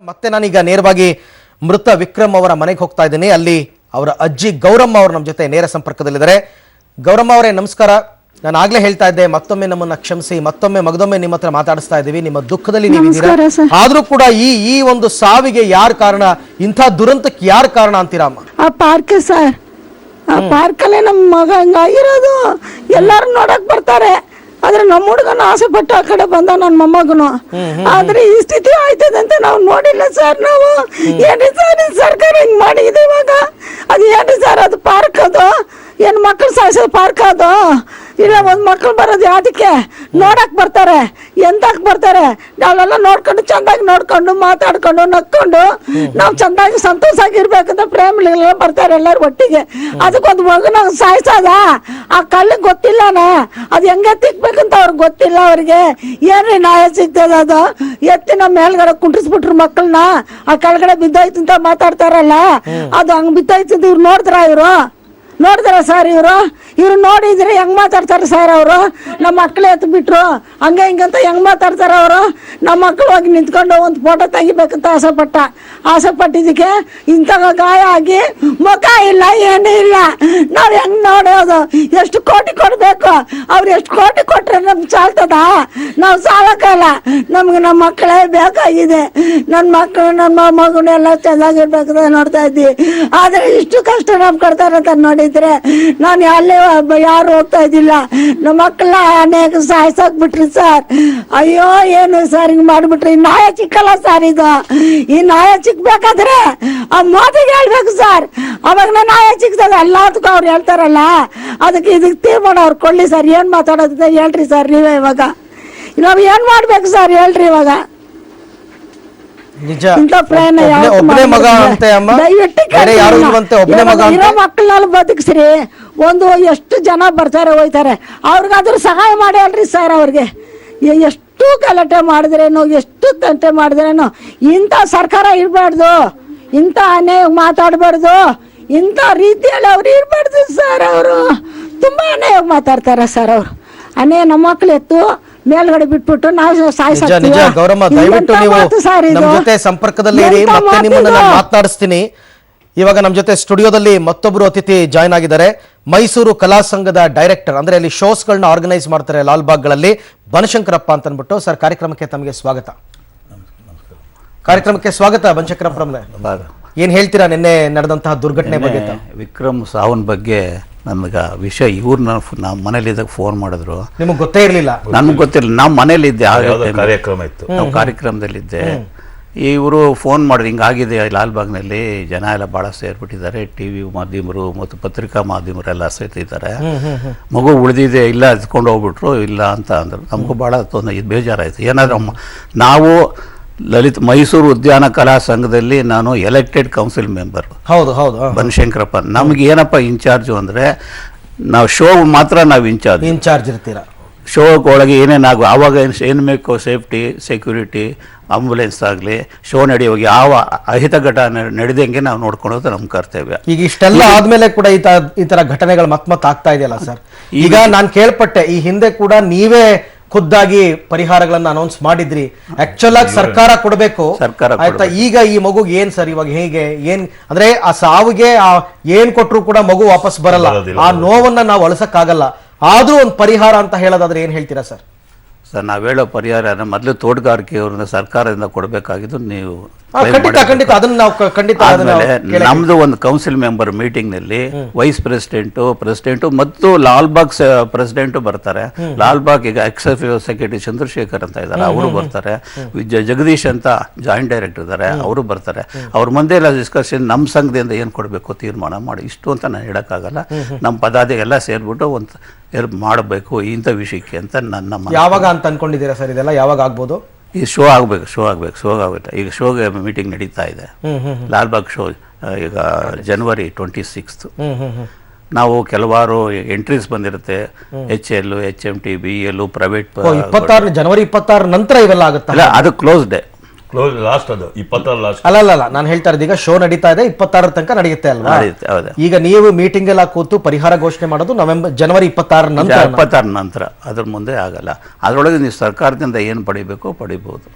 ಮತ್ತೆ ನಾನೀಗ ನೇರವಾಗಿ ಮೃತ ವಿಕ್ರಮ್ ಅವರ ಮನೆಗೆ ಹೋಗ್ತಾ ಇದ್ದೀನಿ. ಅಲ್ಲಿ ಅವರ ಅಜ್ಜಿ ಗೌರಮ್ಮ ಅವರು ನಮ್ಮ ಜೊತೆ ನೇರ ಸಂಪರ್ಕದಲ್ಲಿದ್ದಾರೆ. ಗೌರಮ್ಮ ಅವರೇ ನಮಸ್ಕಾರ. ನಾನು ಆಗ್ಲೇ ಹೇಳ್ತಾ ಇದ್ದೆ, ಮತ್ತೊಮ್ಮೆ ನಮ್ಮನ್ನ ಕ್ಷಮಿಸಿ, ಮಗದೊಮ್ಮೆ ನಿಮ್ಮ ಹತ್ರ ಮಾತಾಡಿಸ್ತಾ ಇದ್ದೀವಿ. ನಿಮ್ಮ ದುಃಖದಲ್ಲಿ ನೀವಿದ್ದೀರಾ, ಆದ್ರೂ ಕೂಡ ಈ ಒಂದು ಸಾವಿಗೆ ಯಾರು ಕಾರಣ, ಇಂಥ ದುರಂತಕ್ಕೆ ಯಾರು ಕಾರಣ ಅಂತೀರಮ್ಮ? ಆ ಪಾರ್ಕ್ ಸರ್, ಆ ಪಾರ್ಕಲ್ಲೇ ನಮ್ಮ ಮಗ ಹಂಗಾಗಿರೋದು. ಎಲ್ಲಾರು ನೋಡಕ್ ಬರ್ತಾರೆ, ಆದ್ರೆ ನಮ್ಮ ಹುಡುಗನ ಆಸೆ ಪಟ್ಟು ಆ ಕಡೆ ಬಂದ ನನ್ನ ಮೊಮ್ಮಗನು. ಆದ್ರೆ ಈ ಸ್ಥಿತಿ ಆಯ್ತದೆ ಅಂತ ನಾವು ನೋಡಿಲ್ಲ ಸರ್. ನಾವು ಏನ್ರಿ ಸರ್ ಸರ್ಕಾರ ಹಿಂಗ್ ಮಾಡಿದೆ ಇವಾಗ? ಅದು ಏನ್ರಿ ಸರ್, ಅದು ಪಾರ್ಕ್ ಅದು ಏನ್ ಮಕ್ಳು ಸಾಯಿಸೋದು ಪಾರ್ಕ್ ಅದು? ಇಲ್ಲ ಒಂದ್ ಮಕ್ಳು ಬರೋದು ಯಾವ್ದಕ್ಕೆ? ನೋಡಕ್ ಬರ್ತಾರೆ, ಎಂತಕ್ ಬರ್ತಾರೆ? ನಾವೆಲ್ಲ ನೋಡ್ಕೊಂಡು ಚಂದಾಗಿ ನೋಡ್ಕೊಂಡು ಮಾತಾಡ್ಕೊಂಡು ನಕ್ಕೊಂಡು ನಾವು ಚಂದಾಗಿ ಸಂತೋಷ ಆಗಿರ್ಬೇಕಂತ ಪ್ರೇಮಿಗಳೆಲ್ಲ ಬರ್ತಾರೆ ಎಲ್ಲಾರು ಒಟ್ಟಿಗೆ. ಅದಕ್ಕೊಂದು ಮಗನ ಸಾಯಿಸೋದ? ಆ ಕಲ್ಲಿಗೆ ಗೊತ್ತಿಲ್ಲನ ಅದು ಹೆಂಗೆ ತಿಕ್ಬೇಕಂತ ಅವ್ರಿಗೆ ಗೊತ್ತಿಲ್ಲ. ಅವ್ರಿಗೆ ಏನ್ರಿ ನ್ಯಾಯ ಸಿಗ್ತದ? ಅದು ಎತ್ತಿ ನಮ್ಮ ಮೇಲ್ಗಡೆ ಕುಂಡ್ರಿಸ್ಬಿಟ್ರು ಮಕ್ಕಳನ್ನ, ಆ ಕೆಳಗಡೆ ಬಿದ್ದೋಯ್ತು ಅಂತ ಮಾತಾಡ್ತಾರಲ್ಲ, ಅದು ಹಂಗ್ ಬಿದ್ದೋಯ್ತು. ಇವ್ರು ನೋಡಿದ್ರ ಸರ್? ಇವ್ರು ನೋಡಿದ್ರೆ ಹೆಂಗ್ ಮಾತಾಡ್ತಾರೆ ಸರ್? ಅವರು ನಮ್ಮ ಮಕ್ಳು ಎತ್ತು ಬಿಟ್ರು ಹಂಗೆ ಹಿಂಗಂತ ಹೆಂಗ್ ಮಾತಾಡ್ತಾರ ಅವರು? ನಮ್ಮ ಮಕ್ಳು ಹೋಗಿ ನಿಂತ್ಕೊಂಡು ಒಂದು ಫೋಟೋ ತೆಗಿಬೇಕಂತ ಆಸೆ ಪಟ್ಟಿದ್ದಕ್ಕೆ ಇಂಥ ಗಾಯ ಆಗಿ ಮುಖ ಇಲ್ಲ, ಏನೂ ಇಲ್ಲ. ನಾವ್ ಹೆಂಗ್ ನೋಡೋದು? ಎಷ್ಟು ಕೋಟಿ ಕೊಡ್ಬೇಕು? ಅವ್ರು ಎಷ್ಟು ಕೋಟಿ ಕೊಟ್ರೆ ನಮ್ಗೆ ಚಾಲ್ತದ? ನಾವು ಸಾಲಕ್ಕಲ್ಲ, ನಮ್ಗೆ ನಮ್ಮ ಮಕ್ಕಳೇ ಬೇಕಾಗಿದೆ. ನನ್ನ ಮಗುನೆಲ್ಲ ಚೆನ್ನಾಗಿರ್ಬೇಕಂತ ನೋಡ್ತಾ ಇದ್ವಿ. ಆದ್ರೆ ಇಷ್ಟು ಕಷ್ಟ ನಮ್ಗೆ ಕೊಡ್ತಾರಂತ ನೋಡಿದ್ರೆ ನಾನು ಅಲ್ಲೇ ಯಾರು ಹೋಗ್ತಾ ಇದ್ದಿಲ್ಲ. ನಮ್ಮ ಮಕ್ಕಳನ್ನ ಅನೇಕ ಸಾಯ್ಸಾಕ್ ಬಿಟ್ರಿ ಸರ್. ಅಯ್ಯೋ ಏನು ಸರ್ ಹಿಂಗ್ ಮಾಡ್ಬಿಟ್ರಿ? ನ್ಯಾಯ ಸಿಕ್ಕಲ್ಲ ಸರ್. ಈ ನ್ಯಾಯ ಸಿಕ್ಬೇಕಾದ್ರೆ ಆ ಮೋದಿಗೆ ಹೇಳ್ಬೇಕು ಸರ್, ಅವಾಗ ನ್ಯಾಯ ಸಿಗ್ತದೆ. ಎಲ್ಲದಕ್ಕೂ ಅವ್ರು ಹೇಳ್ತಾರಲ್ಲ, ಅದಕ್ಕೆ ಇದಕ್ಕೆ ತೀರ್ಮಾನ ಅವ್ರು ಕೊಡ್ಲಿ ಸರ್. ಏನ್ ಮಾತಾಡೋದಿದೆ ಹೇಳ್ರಿ ಸರ್ ನೀವೇ. ಇವಾಗ ನಾವ್ ಏನ್ ಮಾಡ್ಬೇಕು ಸರ್ ಹೇಳ್ರಿ? ಇವಾಗ ಮಕ್ಕಳನ್ನ ಬದುಕ್ಸ್ರಿ. ಒಂದು ಎಷ್ಟು ಜನ ಬರ್ತಾರೆ ಹೋಯ್ತಾರೆ, ಅವ್ರಿಗಾದ್ರೂ ಸಹಾಯ ಮಾಡಿ ಅಲ್ರಿ ಸರ್. ಅವ್ರಿಗೆ ಎಷ್ಟು ಗಲಾಟೆ ಮಾಡಿದ್ರೇನು, ಎಷ್ಟು ತಂಟೆ ಮಾಡಿದ್ರೇನು ಇಂಥ ಸರ್ಕಾರ ಇರಬಾರ್ದು, ಇಂಥ ಅನ್ಯಾಯ ಮಾತಾಡಬಾರ್ದು, ಇಂಥ ರೀತಿಯಲ್ಲಿ ಅವ್ರು ಇರಬಾರ್ದು ಸರ್. ಅವರು ತುಂಬಾ ಅನ್ಯಾಯ ಮಾತಾಡ್ತಾರೆ ಸರ್. ಅವರು ಅನ್ಯಾಯ ನಮ್ಮ ಮಕ್ಳು ಎತ್ತು ಮೇಲ್ಗಡೆ ಬಿಟ್ಬಿಟ್ಟು ನಾವು ನಿಜ ಗೌರಮ್ಮ, ದಯವಿಟ್ಟು ನೀವು ನಮ್ಮ ಜೊತೆ ಸಂಪರ್ಕದಲ್ಲಿ ಇರಿ. ಮತ್ತೆ ನಿಮ್ಮನ್ನ ನಾನು ಮಾತನಾಡಿಸ್ತೀನಿ. ಇವಾಗ ನಮ್ಮ ಜೊತೆ ಸ್ಟುಡಿಯೋದಲ್ಲಿ ಮತ್ತೊಬ್ಬರು ಅತಿಥಿ ಜಾಯ್ನ್ ಆಗಿದ್ದಾರೆ. ಮೈಸೂರು ಕಲಾ ಸಂಘದ ಡೈರೆಕ್ಟರ್, ಅಂದ್ರೆ ಅಲ್ಲಿ ಶೋಸ್ಗಳನ್ನ ಆರ್ಗನೈಸ್ ಮಾಡ್ತಾರೆ ಲಾಲ್ಬಾಗ್ಗಳಲ್ಲಿ, ಬನಶಂಕರಪ್ಪ ಅಂತ ಅಂದ್ಬಿಟ್ಟು. ಸರ್, ಕಾರ್ಯಕ್ರಮಕ್ಕೆ ತಮಗೆ ಸ್ವಾಗತ. ಬನಶಂಕರಪ್ಪರೇ, ಏನ್ ಹೇಳ್ತೀರಾ ನಿನ್ನೆ ನಡೆದಂತಹ ದುರ್ಘಟನೆ ಬಗ್ಗೆ? ವಿಕ್ರಮ್ ಸಾವನ್ ಬಗ್ಗೆ ನಮ್ಗೆ ವಿಷಯ ಇವ್ರನ್ನ ನಮ್ಮ ಮನೇಲಿದ್ದಾಗ ಫೋನ್ ಮಾಡಿದ್ರು. ನಿಮಗೆ ಗೊತ್ತೇ ಇರಲಿಲ್ಲ? ನನ್ಗೆ ಗೊತ್ತಿರಲಿಲ್ಲ. ನಮ್ಮ ಮನೇಲಿದ್ದೆ, ಕಾರ್ಯಕ್ರಮ ಇತ್ತು, ನಾವು ಕಾರ್ಯಕ್ರಮದಲ್ಲಿದ್ದೆ. ಇವರು ಫೋನ್ ಮಾಡಿದ್ರು, ಹಿಂಗಾಗಿದೆ ಲಾಲ್ಬಾಗ್ನಲ್ಲಿ, ಜನ ಎಲ್ಲ ಭಾಳ ಸೇರ್ಬಿಟ್ಟಿದ್ದಾರೆ, ಟಿವಿ ಮಾಧ್ಯಮರು ಮತ್ತು ಪತ್ರಿಕಾ ಮಾಧ್ಯಮರೆಲ್ಲ ಸೇರ್ತಿದ್ದಾರೆ, ಮಗು ಉಳಿದಿದೆ, ಇಲ್ಲ ಎತ್ಕೊಂಡು ಹೋಗ್ಬಿಟ್ರು ಇಲ್ಲ ಅಂತ ಅಂದರು. ನಮಗೂ ಭಾಳ ಬೇಜಾರಾಯಿತು. ಏನಾದರೂ ನಾವು ಮೈಸೂರು ಉದ್ಯಾನ ಕಲಾ ಸಂಘದಲ್ಲಿ ನಾನು ಎಲೆಕ್ಟೆಡ್ ಕೌನ್ಸಿಲ್ ಮೆಂಬರ್. ಹೌದು, ಬನಶಂಕರಪ್ಪ ನಮ್ಗೆ ಏನಪ್ಪ ಇನ್ಚಾರ್ಜು ಅಂದರೆ, ನಾವು ಶೋ ಮಾತ್ರ ನಾವು ಇನ್ಚಾರ್ಜ್ ಇರ್ತೀರಾ. ಶೋ ಒಳಗೆ ಏನೇನಾಗು ಆವಾಗ ಏನು ಬೇಕು, ಸೇಫ್ಟಿ, ಸೆಕ್ಯೂರಿಟಿ, ಆಂಬುಲೆನ್ಸ್ ಆಗಲಿ, ಶೋ ನಡೆಯುವಾಗ ಯಾವ ಅಹಿತ ಘಟನೆ ನಡೆದಂಗೆ ನಾವು ನೋಡ್ಕೊಳ್ಳೋದು ನಮ್ಮ ಕರ್ತವ್ಯ. ಈಗ ಇಷ್ಟೆಲ್ಲ ಆದ್ಮೇಲೆ ಕೂಡ ಈ ತರ ಘಟನೆಗಳು ಮತ್ತೆ ಆಗ್ತಾ ಇದೆಯಲ್ಲ ಸರ್? ಈಗ ನಾನು ಕೇಳ್ಪಟ್ಟೆ, ಈ ಹಿಂದೆ ಕೂಡ ನೀವೇ ಖುದ್ದಾಗಿ ಪರಿಹಾರಗಳನ್ನ ಅನೌನ್ಸ್ ಮಾಡಿದ್ರಿ. ಆಕ್ಚುಲ್ ಆಗಿ ಸರ್ಕಾರ ಕೊಡಬೇಕು, ಆಯ್ತಾ? ಈಗ ಈ ಮಗುಗೆ ಏನ್ ಸರ್ ಇವಾಗ ಹೇಗೆ ಏನ್ ಅಂದ್ರೆ, ಆ ಸಾವಿಗೆ ಏನ್ ಕೊಟ್ರು ಕೂಡ ಮಗು ವಾಪಸ್ ಬರಲ್ಲ. ಆ ನೋವನ್ನ ನಾವು ಅಳಿಸಕ್ಕಾಗಲ್ಲ. ಆದ್ರೂ ಒಂದು ಪರಿಹಾರ ಅಂತ ಹೇಳೋದಾದ್ರೆ ಏನ್ ಹೇಳ್ತೀರಾ ಸರ್? ಸರ್, ನಾವು ಹೇಳೋ ಪರಿಹಾರ ಮೊದಲು ತೋಟಗಾರಿಕೆಯವ್ರನ್ನ ಸರ್ಕಾರದಿಂದ ಕೊಡಬೇಕಾಗಿದ್ದು ನೀವು ನಮ್ದು ಒಂದು ಕೌನ್ಸಿಲ್ ಮೆಂಬರ್ ಮೀಟಿಂಗ್ನಲ್ಲಿ ವೈಸ್ ಪ್ರೆಸಿಡೆಂಟು ಮತ್ತು ಲಾಲ್ಬಾಗ್ ಪ್ರೆಸಿಡೆಂಟು ಬರ್ತಾರೆ. ಲಾಲ್ಬಾಗ್ ಈಗ ಎಕ್ಸಿಕ್ಯೂಟಿವ್ ಸೆಕ್ರೆಟರಿ ಚಂದ್ರಶೇಖರ್ ಅಂತ ಇದ್ದಾರೆ, ಅವರು ಬರ್ತಾರೆ. ಜಗದೀಶ್ ಅಂತ ಜಾಯಿಂಟ್ ಡೈರೆಕ್ಟರ್ ಇದ್ದಾರೆ, ಅವರು ಬರ್ತಾರೆ. ಅವ್ರ ಮುಂದೆ ಎಲ್ಲ ಡಿಸ್ಕಷನ್, ನಮ್ಮ ಸಂಘದಿಂದ ಏನು ಕೊಡಬೇಕು ತೀರ್ಮಾನ ಮಾಡಿ. ಇಷ್ಟು ಅಂತ ನಾನು ಹೇಳೋಕ್ಕಾಗಲ್ಲ. ನಮ್ಮ ಪದಾಧಿಗೆಲ್ಲ ಸೇರ್ಬಿಟ್ಟು ಒಂದು ಮಾಡಬೇಕು ಇಂಥ ವಿಷಯಕ್ಕೆ ಅಂತ ನನ್ನ. ಯಾವಾಗ ಅಂತ ಅನ್ಕೊಂಡಿದ್ದೀರಾ ಸರ್? ಇದೆಲ್ಲ ಯಾವಾಗ ಆಗ್ಬೋದು? ಈ ಶೋ ಆಗಬೇಕು. ಈಗ ಶೋಗೆ ಮೀಟಿಂಗ್ ನಡೀತಾ ಇದೆ, ಲಾಲ್ಬಾಗ್ ಶೋ. ಈಗ ಜನವರಿ 26. ನಾವು ಕೆಲವಾರು ಎಂಟ್ರೀಸ್ ಬಂದಿರುತ್ತೆ, HL, HMT, BL, ಪ್ರೈವೇಟ್. ಜನವರಿ 26 ನಂತರ ಇವೆಲ್ಲ ಆಗುತ್ತೆ? ಅದು ಕ್ಲೋಸ್ ಡೇ, ಲಾಸ್ಟ್. ಅದು 26 ಲಾಸ್ಟ್. ಅಲ್ಲ, ನಾನು ಹೇಳ್ತಾ ಇರೋದು ಈಗ ಶೋ ನಡೀತಾ ಇದೆ, 26 ತನಕ ನಡೆಯುತ್ತೆ ಅಲ್ವಾ? ಈಗ ನೀವು ಮೀಟಿಂಗ್ ಎಲ್ಲ ಕೂತು ಪರಿಹಾರ ಘೋಷಣೆ ಮಾಡೋದು ಜನವರಿ 26 ನಂತರ. ಅದ್ರ ಮುಂದೆ ಆಗಲ್ಲ. ಅದರೊಳಗೆ ನೀವು ಸರ್ಕಾರದಿಂದ ಏನು ಪಡಿಬೇಕು ಪಡಿಬಹುದು.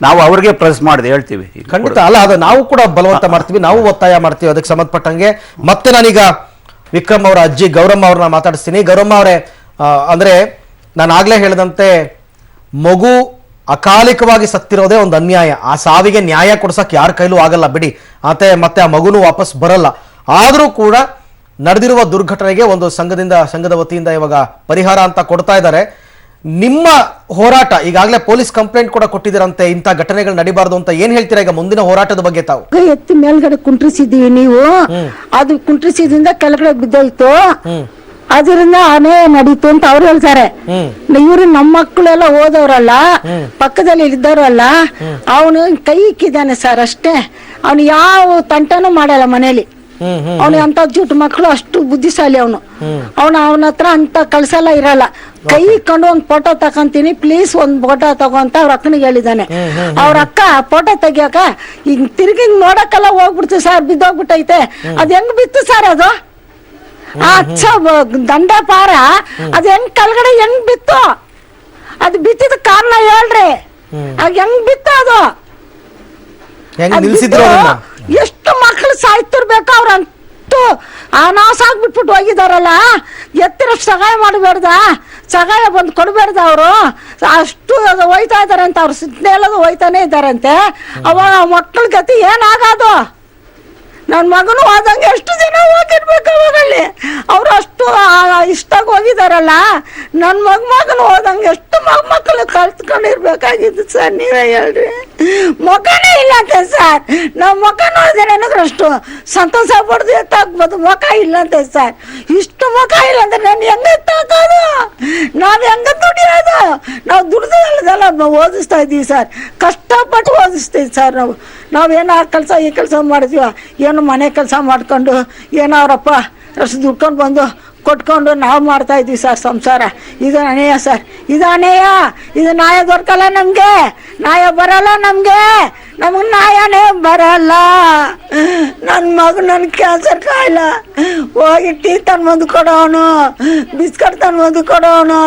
ನಾವು ಅವ್ರಿಗೆ ಪ್ರೆಸ್ ಮಾಡಿ ಹೇಳ್ತೀವಿ. ಖಂಡಿತ ಅಲ್ಲ, ಅದು ನಾವು ಕೂಡ ಬಲವಂತ ಮಾಡ್ತೀವಿ, ನಾವು ಒತ್ತಾಯ ಮಾಡ್ತೀವಿ ಅದಕ್ಕೆ ಸಂಬಂಧಪಟ್ಟಂಗೆ. ಮತ್ತೆ ನಾನೀಗ ವಿಕ್ರಮ್ ಅವರ ಅಜ್ಜಿ ಗೌರಮ್ಮ ಅವ್ರನ್ನ ಮಾತಾಡಿಸ್ತೀನಿ. ಗೌರಮ್ಮ ಅವರೇ, ಅಂದ್ರೆ ನಾನು ಆಗ್ಲೇ ಹೇಳಿದಂತೆ ಮಗು ಅಕಾಲಿಕವಾಗಿ ಸತ್ತಿರೋದೇ ಒಂದು ಅನ್ಯಾಯ. ಆ ಸಾವಿಗೆ ನ್ಯಾಯ ಕೊಡ್ಸಕ್ ಯಾರ ಕೈಲೂ ಆಗಲ್ಲ ಬಿಡಿ, ಮತ್ತೆ ಆ ಮಗುನು ವಾಪಸ್ ಬರಲ್ಲ. ಆದ್ರೂ ಕೂಡ ನಡೆದಿರುವ ದುರ್ಘಟನೆಗೆ ಒಂದು ಸಂಘದ ವತಿಯಿಂದ ಇವಾಗ ಪರಿಹಾರ ಅಂತ ಕೊಡ್ತಾ ಇದ್ದಾರೆ. ನಿಮ್ಮ ಹೋರಾಟ, ಈಗಾಗಲೇ ಪೊಲೀಸ್ ಕಂಪ್ಲೇಂಟ್ ಕೂಡ ಕೊಟ್ಟಿದ್ದೀರಂತೆ, ಇಂಥ ಘಟನೆಗಳು ನಡಿಬಾರ್ದು ಅಂತ. ಏನ್ ಹೇಳ್ತೀರಾ ಈಗ ಮುಂದಿನ ಹೋರಾಟದ ಬಗ್ಗೆ ತಾವು? ಎತ್ತಿ ಮೇಲ್ಗಡೆ ಕುಂಟ್ರಿಸಿದೀವಿ, ನೀವು ಅದು ಕುಂಟ್ರಿಸಿದ್ರಿಂದ ಕೆಳಗಡೆ ಬಿದ್ದೋಯ್ತು, ಅದರಿಂದ ಅನೇ ನಡೀತು ಅಂತ ಅವ್ರು ಹೇಳ್ತಾರೆ. ಇವ್ರು ನಮ್ಮ ಮಕ್ಕಳೆಲ್ಲ ಓದೋರಲ್ಲ, ಪಕ್ಕದಲ್ಲಿ ಇದ್ದವರಲ್ಲ. ಅವನು ಕೈ ಇಕ್ಕಿದ್ದಾನೆ ಸರ್ ಅಷ್ಟೇ, ಅವನು ಯಾವ ತಂಟನೂ ಮಾಡಲ್ಲ ಮನೇಲಿ. ಅವನು ಅಂತ ಜೂಟ್ ಮಕ್ಕಳು ಅಷ್ಟು ಬುದ್ಧಿಶಾಲಿ. ಅವನ ಹತ್ರ ಅಂತ ಕಳ್ಸಲ್ಲ ಇರಲ್ಲ. ಕೈ ಇಕ್ಕೊಂಡು ಒಂದ್ ಫೋಟೋ ತಕೊಂತೀನಿ ಪ್ಲೀಸ್, ಒಂದ್ ಫೋಟೋ ತಗೋ ಅಂತ ಅವ್ರ ಅಕ್ಕನಿಗೆ ಹೇಳಿದ್ದಾನೆ. ಅವ್ರ ಅಕ್ಕ ಫೋಟೋ ತೆಗಿಯಕ ಈಗ ತಿರ್ಗಿ ನೋಡಕ್ಕೆಲ್ಲ ಹೋಗ್ಬಿಡ್ತು ಸರ್, ಬಿದ್ದೋಗ್ಬಿಟ್ಟೈತೆ. ಅದ್ ಹೆಂಗ್ ಬಿತ್ತು ಸರ್ ಅದು? ಅಚ್ಚ ದಂಡ ಪಾರ ಅದ್ ಹೆಂಗ್ ಕೆಳಗಡೆ ಹೆಂಗ್ ಬಿತ್ತು? ಅದು ಬಿತ್ತಿದ ಕಾರಣ ಹೇಳ್ರಿ, ಆಗ ಹೆಂಗ್ ಬಿತ್ತು ಅದು? ಎಷ್ಟು ಮಕ್ಳು ಸಾಯ್ತಿರ್ಬೇಕು, ಅವ್ರಂತೂ ಅನಾಸ ಆಗ್ಬಿಟ್ಬಿಟ್ಟು ಹೋಗಿದಾರಲ್ಲ. ಎತ್ತಿರ ಸಹಾಯ ಮಾಡಬೇಡ್ದ, ಸಹಾಯ ಬಂದು ಕೊಡ್ಬೇಡ್ದ. ಅವರು ಅಷ್ಟು ಹೋಯ್ತಾ ಇದಾರೆ ಅಂತ, ಅವ್ರು ಸಿದ್ನೆಲ್ಲದು ಹೋಯ್ತಾನೆ ಇದ್ದಾರಂತೆ. ಅವಾಗ ಮಕ್ಕಳ ಗತಿ ಏನಾಗೋದು? ನನ್ನ ಮಗನು ಹೋದಂಗೆ ಎಷ್ಟು ಜನ ಹೋಗಿರ್ಬೇಕು ಅವಾಗಲ್ಲಿ. ಅವ್ರು ಅಷ್ಟು ಇಷ್ಟಾಗ ಹೋಗಿದಾರಲ್ಲ. ನನ್ನ ಮಗನು ಹೋದಂಗೆ ಎಷ್ಟು ಮಕ್ಕಳು ಕಲ್ತ್ಕೊಂಡಿರ್ಬೇಕಾಗಿತ್ತು ಸರ್, ನೀವೇ ಹೇಳ್ರಿ. ಮುಖನೇ ಇಲ್ಲ ಅಂತೆ ಸರ್. ನಾವು ಮುಖ ನೋಡಿದ್ರೆ ಏನಾದ್ರು ಅಷ್ಟು ಸಂತೋಷ ಪಡ್ದು ಎತ್ತಾಕ್ಬೋದು, ಮುಖ ಇಲ್ಲ ಅಂತೆ ಸರ್. ಇಷ್ಟು ಮುಖ ಇಲ್ಲ ಅಂದ್ರೆ ನಾನು ಹೆಂಗ ಎತ್ತಾಕೋದು? ನಾವ್ ಹೆಂಗ ದುಡಿಯೋದು? ನಾವು ದುಡ್ದಲ್ಲ ಓದಿಸ್ತಾ ಇದ್ದೀವಿ ಸರ್, ಕಷ್ಟಪಟ್ಟು ಓದಿಸ್ತೀವಿ ಸರ್. ನಾವೇನೋ ಆ ಕೆಲಸ ಈ ಕೆಲಸ ಮಾಡಿದ್ವಿ, ಏನು ಮನೆ ಕೆಲಸ ಮಾಡ್ಕೊಂಡು ಏನೋ ಅವರಪ್ಪ ಅಷ್ಟು ದುಡ್ಕೊಂಡು ಬಂದು ಕೊಟ್ಕೊಂಡು ನಾವು ಮಾಡ್ತಾ ಇದ್ವಿ ಸರ್ ಸಂಸಾರ. ಇದು ಅನೇಯ ಸರ್, ಇದು ಅನೇಯ. ಇದು ನ್ಯಾಯ ದೊರಕಲ್ಲ ನಮ್ಗೆ, ನ್ಯಾಯ ಬರಲ್ಲ ನಮ್ಗೆ ನ್ಯಾಯನೇ ಬರಲ್ಲ. ನನ್ನ ಮಗು ನನ್ ಕ್ಯಾನ್ಸರ್ ಕಾಯಿಲ್ಲ, ಹೋಗಿ ಟೀ ತಂದು ಕೊಡೋನು, ಬಿಸ್ಕಟ್ ತಂದು ಕೊಡೋನು.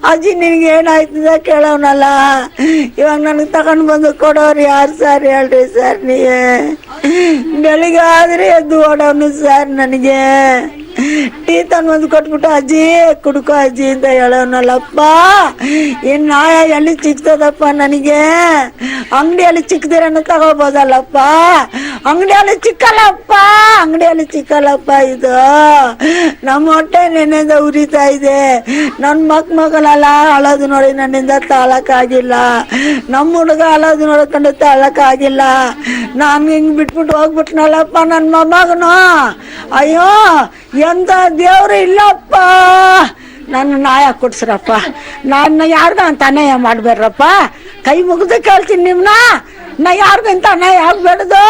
ಅಜ್ಜಿ ನಿನ್ಗೆ ಏನಾಯ್ತದ ಕೇಳೋನಲ್ಲ, ಇವಾಗ ನನಗೆ ತಗೊಂಡು ಬಂದು ಕೊಡೋರು ಯಾರು ಸರ್ ಹೇಳ್ರಿ ಸರ್? ನೀವೇ ಬೆಳಿಗ್ಗೆ ಆದ್ರೆ ಎದ್ದು ಓಡೋನು ಸರ್. ನನಗೆ ಟೀ ತಂದು ಕೊಟ್ಬಿಟ್ಟು ಅಜ್ಜಿ ಕುಡ್ಕೋ ಅಜ್ಜಿ ಅಂತ ಹೇಳೋನಲ್ಲಪ್ಪ. ಇನ್ ನ್ಯಾಯ ಎಲ್ಲಿ ಸಿಗ್ತದಪ್ಪ ನನಗೆ? ಅಂಗಡಿಯಲ್ಲಿ ಚಿಕ್ಕದಿರನ್ನು ತಗೋಬೋದಲ್ಲಪ್ಪ, ಅಂಗಡಿಯಲ್ಲಿ ಚಿಕ್ಕಲ್ಲಪ್ಪ, ಅಂಗಡಿಯಲ್ಲಿ ಚಿಕ್ಕಲ್ಲಪ್ಪ. ಇದು ನಮ್ಮ ಹೊಟ್ಟೆ ನೆನೆಯಿಂದ ಉರಿತಾ ಇದೆ. ನನ್ನ ಮಗಳೆಲ್ಲ ಅಳೋದು ನೋಡಿ ನನ್ನಿಂದ ತಾಳಕ್ಕಾಗಿಲ್ಲ. ನಮ್ಮ ಹುಡುಗ ಅಳೋದು ನೋಡ್ಕೊಂಡು ತಾಳಕ್ಕಾಗಿಲ್ಲ. ನಾನು ಹಿಂಗ್ ಬಿಟ್ಬಿಟ್ಟು ಹೋಗ್ಬಿಟ್ನಲ್ಲಪ್ಪ ನನ್ನ ಮೊಮ್ಮಗನು. ಅಯ್ಯೋ ಎಂತ ದೇವ್ರು ಇಲ್ಲಪ್ಪ, ನನ್ನ ನ್ಯಾಯ ಕೊಡ್ಸ್ರಪ್ಪ. ನಾನು ಯಾರಿಗ ಅಂತ ಅನ್ಯಾಯ ಮಾಡ್ಬೇಡ್ರಪ್ಪ, ಕೈ ಮುಗಿದು ಕೇಳ್ತೀನಿ ನಿಮ್ನ. ನಾ ಯಾರಿಗಂತ ಅನ್ಯಾಯ ಆಗ್ಬೇಡ್ದು,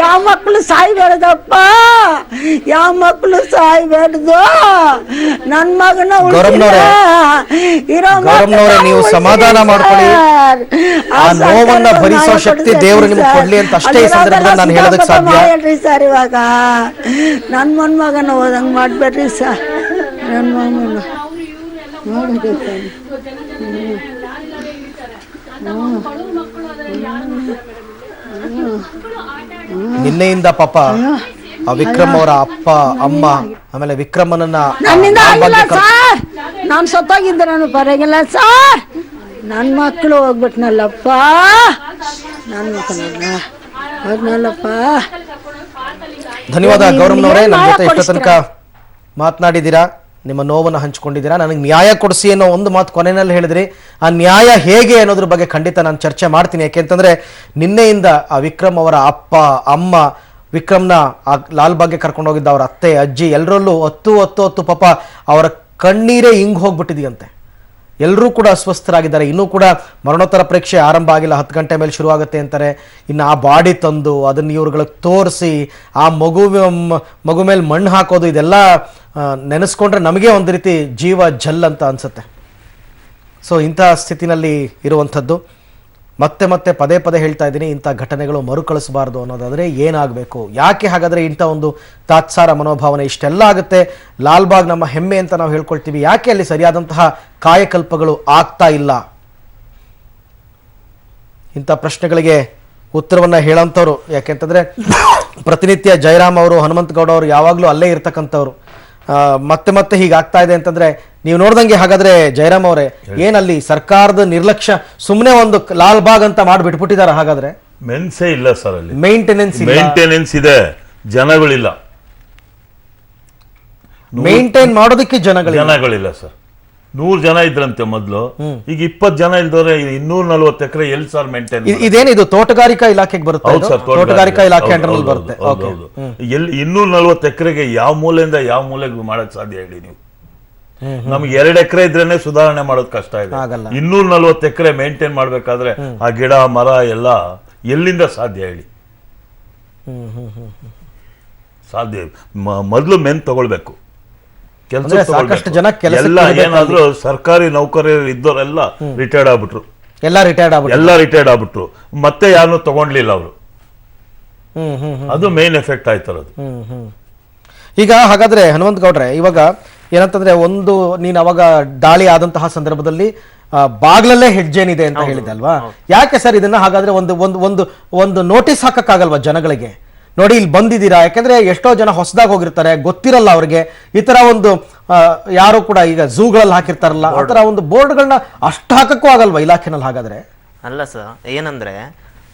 ಯಾವ ಮಕ್ಕಳು ಸಾಯ್ಬೇಡ್ದಪ್ಪ, ಯಾವ ಮಕ್ಕಳು ಸಾಯ್ಬೇಡ್ದು. ನನ್ನ ಮಗನ ನೀವು ಸಮಾಧಾನ ಮಾಡ್ಕೊಳ್ಳಿ, ಆ ನೋವನ್ನ ಭರಿಸೋ ಶಕ್ತಿ ದೇವರು ನಿಮ್ಗೆ ಕೊಡ್ಲಿ ಅಂತ ಅಷ್ಟೇ ಈ ಸಂದರ್ಭದಲ್ಲಿ ನಾನು ಹೇಳೋದಕ್ಕೆ ಸಾಧ್ಯ. ಹೇಳ್ರಿ ಸರ್, ಇವಾಗ ನನ್ನ ಮೊನ್ಮಗನ ಹೋದಂಗ್ ಮಾಡ್ಬೇಡ್ರಿ ಸರ್. ನನ್ನ ಮಗನ ನೋಡಿ ನಿನ್ನೆಯಿಂದ ಪಾಪ ಆ ವಿಕ್ರಮ್ ಅವರ ಅಪ್ಪ ಅಮ್ಮ ಆಮೇಲೆ ವಿಕ್ರಮನನ್ನ ನನ್ನಿಂದ ಆಗಿಲ್ಲ ಸರ್, ನಾನು ಸತ್ತೋಗಿದ್ದೆ, ನಾನು ಪರವಾಗಿಲ್ಲ ಸರ್. ನನ್ನ ಮಕ್ಕಳು ಹೋಗ್ಬಿಟ್ನಲ್ಲಪ್ಪ, ನನ್ನ ಮಕ್ಕಳನ್ನ ಹೋದ್ನಲ್ಲಪ್ಪ. ಧನ್ಯವಾದ ಗೌರಮ್ನವರೇ, ನಮ್ಮ ಜೊತೆ ಇಷ್ಟ ತನಕ ಮಾತನಾಡಿದ್ದೀರಾ, ನಿಮ್ಮ ನೋವನ್ನು ಹಂಚಿಕೊಂಡಿದ್ದೀರಾ. ನನಗೆ ನ್ಯಾಯ ಕೊಡಿಸಿ ಅನ್ನೋ ಒಂದು ಮಾತು ಕೊನೆಯಲ್ಲಿ ಹೇಳಿದ್ರಿ. ಆ ನ್ಯಾಯ ಹೇಗೆ ಅನ್ನೋದ್ರ ಬಗ್ಗೆ ಖಂಡಿತ ನಾನು ಚರ್ಚೆ ಮಾಡ್ತೀನಿ. ಯಾಕೆಂತಂದ್ರೆ ನಿನ್ನೆಯಿಂದ ಆ ವಿಕ್ರಮ್ ಅವರ ಅಪ್ಪ ಅಮ್ಮ, ವಿಕ್ರಮ್ನ ಆ ಲಾಲ್ಬಾಗ್ಗೆ ಕರ್ಕೊಂಡು ಹೋಗಿದ್ದ ಅವರ ಅತ್ತೆ ಅಜ್ಜಿ, ಎಲ್ಲರಲ್ಲೂ ಹತ್ತು ಪಾಪ ಅವರ ಕಣ್ಣೀರೇ ಹಿಂಗ್ ಹೋಗ್ಬಿಟ್ಟಿದೆಯಂತೆ. ಎಲ್ಲರೂ ಕೂಡ ಅಸ್ವಸ್ಥರಾಗಿದ್ದಾರೆ. ಇನ್ನೂ ಕೂಡ ಮರಣೋತ್ತರ ಪರೀಕ್ಷೆ ಆರಂಭ ಆಗಿಲ್ಲ, 10 ಗಂಟೆ ಮೇಲೆ ಶುರುವಾಗುತ್ತೆ ಅಂತಾರೆ. ಇನ್ನು ಆ ಬಾಡಿ ತಂದು ಅದನ್ನು ಇವ್ರುಗಳಿಗೆ ತೋರಿಸಿ ಆ ಮಗು ಮೇಲೆ ಮಣ್ಣು ಹಾಕೋದು, ಇದೆಲ್ಲ ನೆನೆಸ್ಕೊಂಡ್ರೆ ನಮಗೆ ಒಂದು ರೀತಿ ಜೀವ ಜಲ್ ಅಂತ ಅನ್ಸುತ್ತೆ. ಸೊ ಇಂಥ ಸ್ಥಿತಿನಲ್ಲಿ ಇರುವಂಥದ್ದು. ಮತ್ತೆ ಪದೇ ಹೇಳ್ತಾ ಇದ್ದೀನಿ, ಇಂಥ ಘಟನೆಗಳು ಮರುಕಳಿಸಬಾರ್ದು ಅನ್ನೋದಾದರೆ ಏನಾಗಬೇಕು? ಯಾಕೆ ಹಾಗಾದರೆ ಇಂಥ ಒಂದು ತಾತ್ಸಾರ ಮನೋಭಾವನೆ ಇಷ್ಟೆಲ್ಲ ಆಗುತ್ತೆ? ಲಾಲ್ಬಾಗ್ ನಮ್ಮ ಹೆಮ್ಮೆ ಅಂತ ನಾವು ಹೇಳ್ಕೊಳ್ತೀವಿ, ಯಾಕೆ ಅಲ್ಲಿ ಸರಿಯಾದಂತಹ ಕಾಯಕಲ್ಪಗಳು ಆಗ್ತಾ ಇಲ್ಲ? ಇಂಥ ಪ್ರಶ್ನೆಗಳಿಗೆ ಉತ್ತರವನ್ನ ಹೇಳಂತವ್ರು. ಯಾಕೆಂತಂದ್ರೆ ಪ್ರತಿನಿತ್ಯ ಜಯರಾಮ್ ಅವರು, ಹನುಮಂತಗೌಡ ಅವರು ಯಾವಾಗಲೂ ಅಲ್ಲೇ ಇರ್ತಕ್ಕಂಥವ್ರು. ಮತ್ತೆ ಮತ್ತೆ ಹೀಗಾಗ್ತಾ ಇದೆ ಅಂತಂದ್ರೆ ನೀವು ನೋಡ್ದಂಗೆ, ಹಾಗಾದ್ರೆ ಜಯರಾಮ್ ಅವರೇ, ಏನಲ್ಲಿ ಸರ್ಕಾರದ ನಿರ್ಲಕ್ಷ್ಯ, ಸುಮ್ಮನೆ ಒಂದು ಲಾಲ್ ಬಾಗ್ ಅಂತ ಮಾಡಿಬಿಟ್ಬಿಟ್ಟಿದ್ದಾರೆ. ಹಾಗಾದ್ರೆ ಮೆನ್ಸೇ ಇಲ್ಲ ಸರ್, ಅಲ್ಲಿ ಮೇಂಟೆನೆನ್ಸ್ ಇದೆ, ಜನಗಳಿಲ್ಲ. ಮೇಂಟೈನ್ ಮಾಡೋದಕ್ಕೆ ಜನಗಳಿಲ್ಲ ಸರ್. 100 ಜನ ಇದ್ರಂತೆ ಮೊದ್ಲು, ಈಗ 20 ಜನ ಇಲ್ದವ್ರೆ 240 ಎಕರೆ ಎಲ್ಲಿ ಸರ್ ಮೇಂಟೈನ್? ಇದೇನಿದು ತೋಟಗಾರಿಕಾ ಇಲಾಖೆಗೆ ಬರುತ್ತೆ? ಹೌದು ಸರ್, ತೋಟಗಾರಿಕಾ ಇಲಾಖೆ ಅಂಡರ್ನಲ್ಲಿ ಬರುತ್ತೆ. ಎಲ್ಲಿ 240 ಎಕರೆಗೆ ಯಾವ ಮೂಲೆಯಿಂದ ಯಾವ ಮೂಲೆಗೆ ಮಾಡಕ್ ಸಾಧ್ಯ ಹೇಳಿ ನೀವು? ನಮ್ಗೆ 2 ಎಕರೆ ಇದ್ರೇನೆ ಸುಧಾರಣೆ ಮಾಡೋದು ಕಷ್ಟ ಇದೆ. 240 ಎಕರೆ ಮೇಂಟೈನ್ ಮಾಡ್ಬೇಕಾದ್ರೆ ಆ ಗಿಡ ಮರ ಎಲ್ಲ ಎಲ್ಲಿಂದ ಸಾಧ್ಯ ಹೇಳಿ? ಸಾಧ್ಯ ಮೊದಲು ಮೆನ್ ತಗೊಳ್ಬೇಕು, ಸಾಕಷ್ಟು ಜನ ಎಲ್ಲ. ಏನಾದ್ರು ಸರ್ಕಾರಿ ನೌಕರರು ಇದ್ದವರೆಲ್ಲ ರಿಟೈರ್ಡ್ ಆಗ್ಬಿಟ್ರು, ಎಲ್ಲ ರಿಟೈರ್ಡ್ ಆಗ್ಬಿಟ್ರು, ಮತ್ತೆ ಯಾರನ್ನು ತಗೊಂಡ್ಲಿಲ್ಲ ಅವರು. ಅದು ಮೇನ್ ಎಫೆಕ್ಟ್ ಆಯ್ತರದು. ಈಗ ಹಾಗಾದ್ರೆ ಹನುಮಂತ ಗೌಡ್ರೆ, ಇವಾಗ ಏನಂತಂದ್ರೆ, ನೀನ್ ಅವಾಗ ದಾಳಿ ಆದಂತಹ ಸಂದರ್ಭದಲ್ಲಿ ಬಾಗ್ಲಲ್ಲೇ ಹೆಜ್ಜೇನಿದೆ ಅಂತ ಹೇಳಿದೆ ಅಲ್ವಾ? ಯಾಕೆ ಸರ್ ಇದನ್ನ ಹಾಗಾದ್ರೆ ಒಂದು ನೋಟಿಸ್ ಹಾಕಕ್ಕಾಗಲ್ವಾ ಜನಗಳಿಗೆ? ನೋಡಿ, ಇಲ್ಲಿ ಬಂದಿದ್ದೀರಾ. ಯಾಕಂದ್ರೆ ಎಷ್ಟೋ ಜನ ಹೊಸದಾಗಿ ಹೋಗಿರ್ತಾರೆ, ಗೊತ್ತಿರಲ್ಲ ಅವ್ರಿಗೆ. ಈ ತರ ಒಂದು ಯಾರು ಕೂಡ ಈಗ ಝೂಗಳಲ್ಲಿ ಹಾಕಿರ್ತಾರಲ್ಲ, ಆ ತರ ಒಂದು ಬೋರ್ಡ್ಗಳನ್ನ ಅಷ್ಟು ಹಾಕಕ್ಕೂ ಆಗಲ್ವಾ ಇಲಾಖೆನಲ್ಲಿ? ಹಾಗಾದ್ರೆ ಅಲ್ಲ ಸರ್, ಏನಂದ್ರೆ